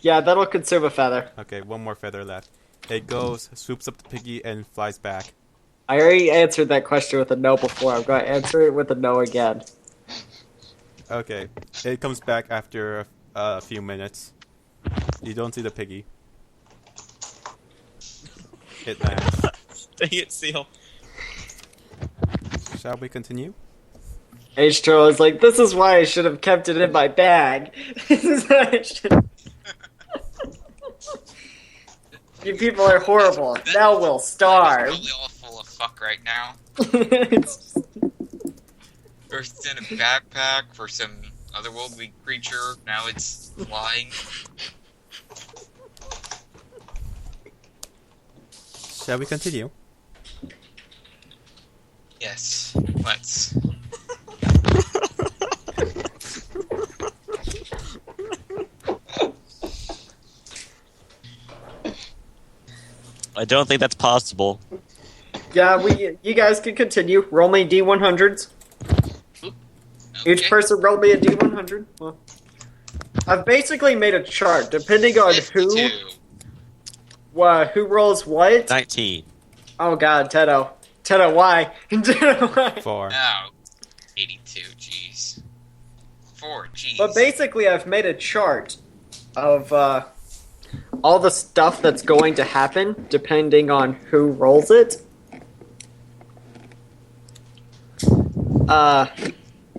A: Yeah, that'll consume a feather.
B: Okay, one more feather left. It goes, swoops up the piggy, and flies back.
A: I already answered that question with a no before. I'm going to answer it with a no again.
B: Okay. It comes back after a few minutes. You don't see the piggy. It lands.
G: Dang it, Seal.
B: Shall we continue?
A: H2O is like, this is why I should have kept it in my bag. This is why I should. You people are horrible. Now we'll starve.
F: Really all full of fuck right now.
A: It's-
F: First in a backpack for some otherworldly creature. Now it's flying.
B: Shall we continue?
F: Yes, let's.
C: I don't think that's possible.
A: yeah, you guys can continue. Roll me D100s. Each
F: Okay.
A: person roll me a D100. Well, I've basically made a chart depending on
F: 52.
A: who rolls what.
C: 19.
A: Oh God, Tedo. Tedo, why? Tedo, why?
B: 4.
F: No. 82, jeez. 4, jeez.
A: But basically, I've made a chart of all the stuff that's going to happen depending on who rolls it.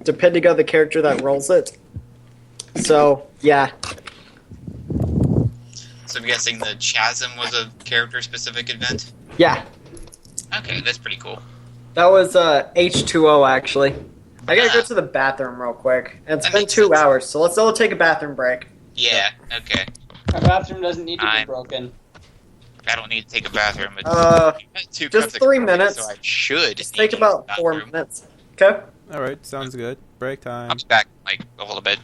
A: Depending on the character that rolls it. So, yeah.
F: So I'm guessing the chasm was a character-specific event?
A: Yeah.
F: Okay, that's pretty cool.
A: That was H2O, actually. I gotta go to the bathroom real quick. And it's
F: That
A: been
F: makes
A: 2
F: sense.
A: hours, so let's all take a bathroom break.
F: Yeah, okay.
E: Our bathroom doesn't need to be
F: I'm-
E: broken.
F: I don't need to take a bathroom. It's two
A: just
F: cups of
A: 3
F: coffee,
A: minutes.
F: So I should
A: Just
F: need
A: take
F: to
A: about
F: use the
A: 4
F: bathroom.
A: minutes. Okay?
B: Alright, sounds good. Break time.
F: I'll be back, like, a little bit.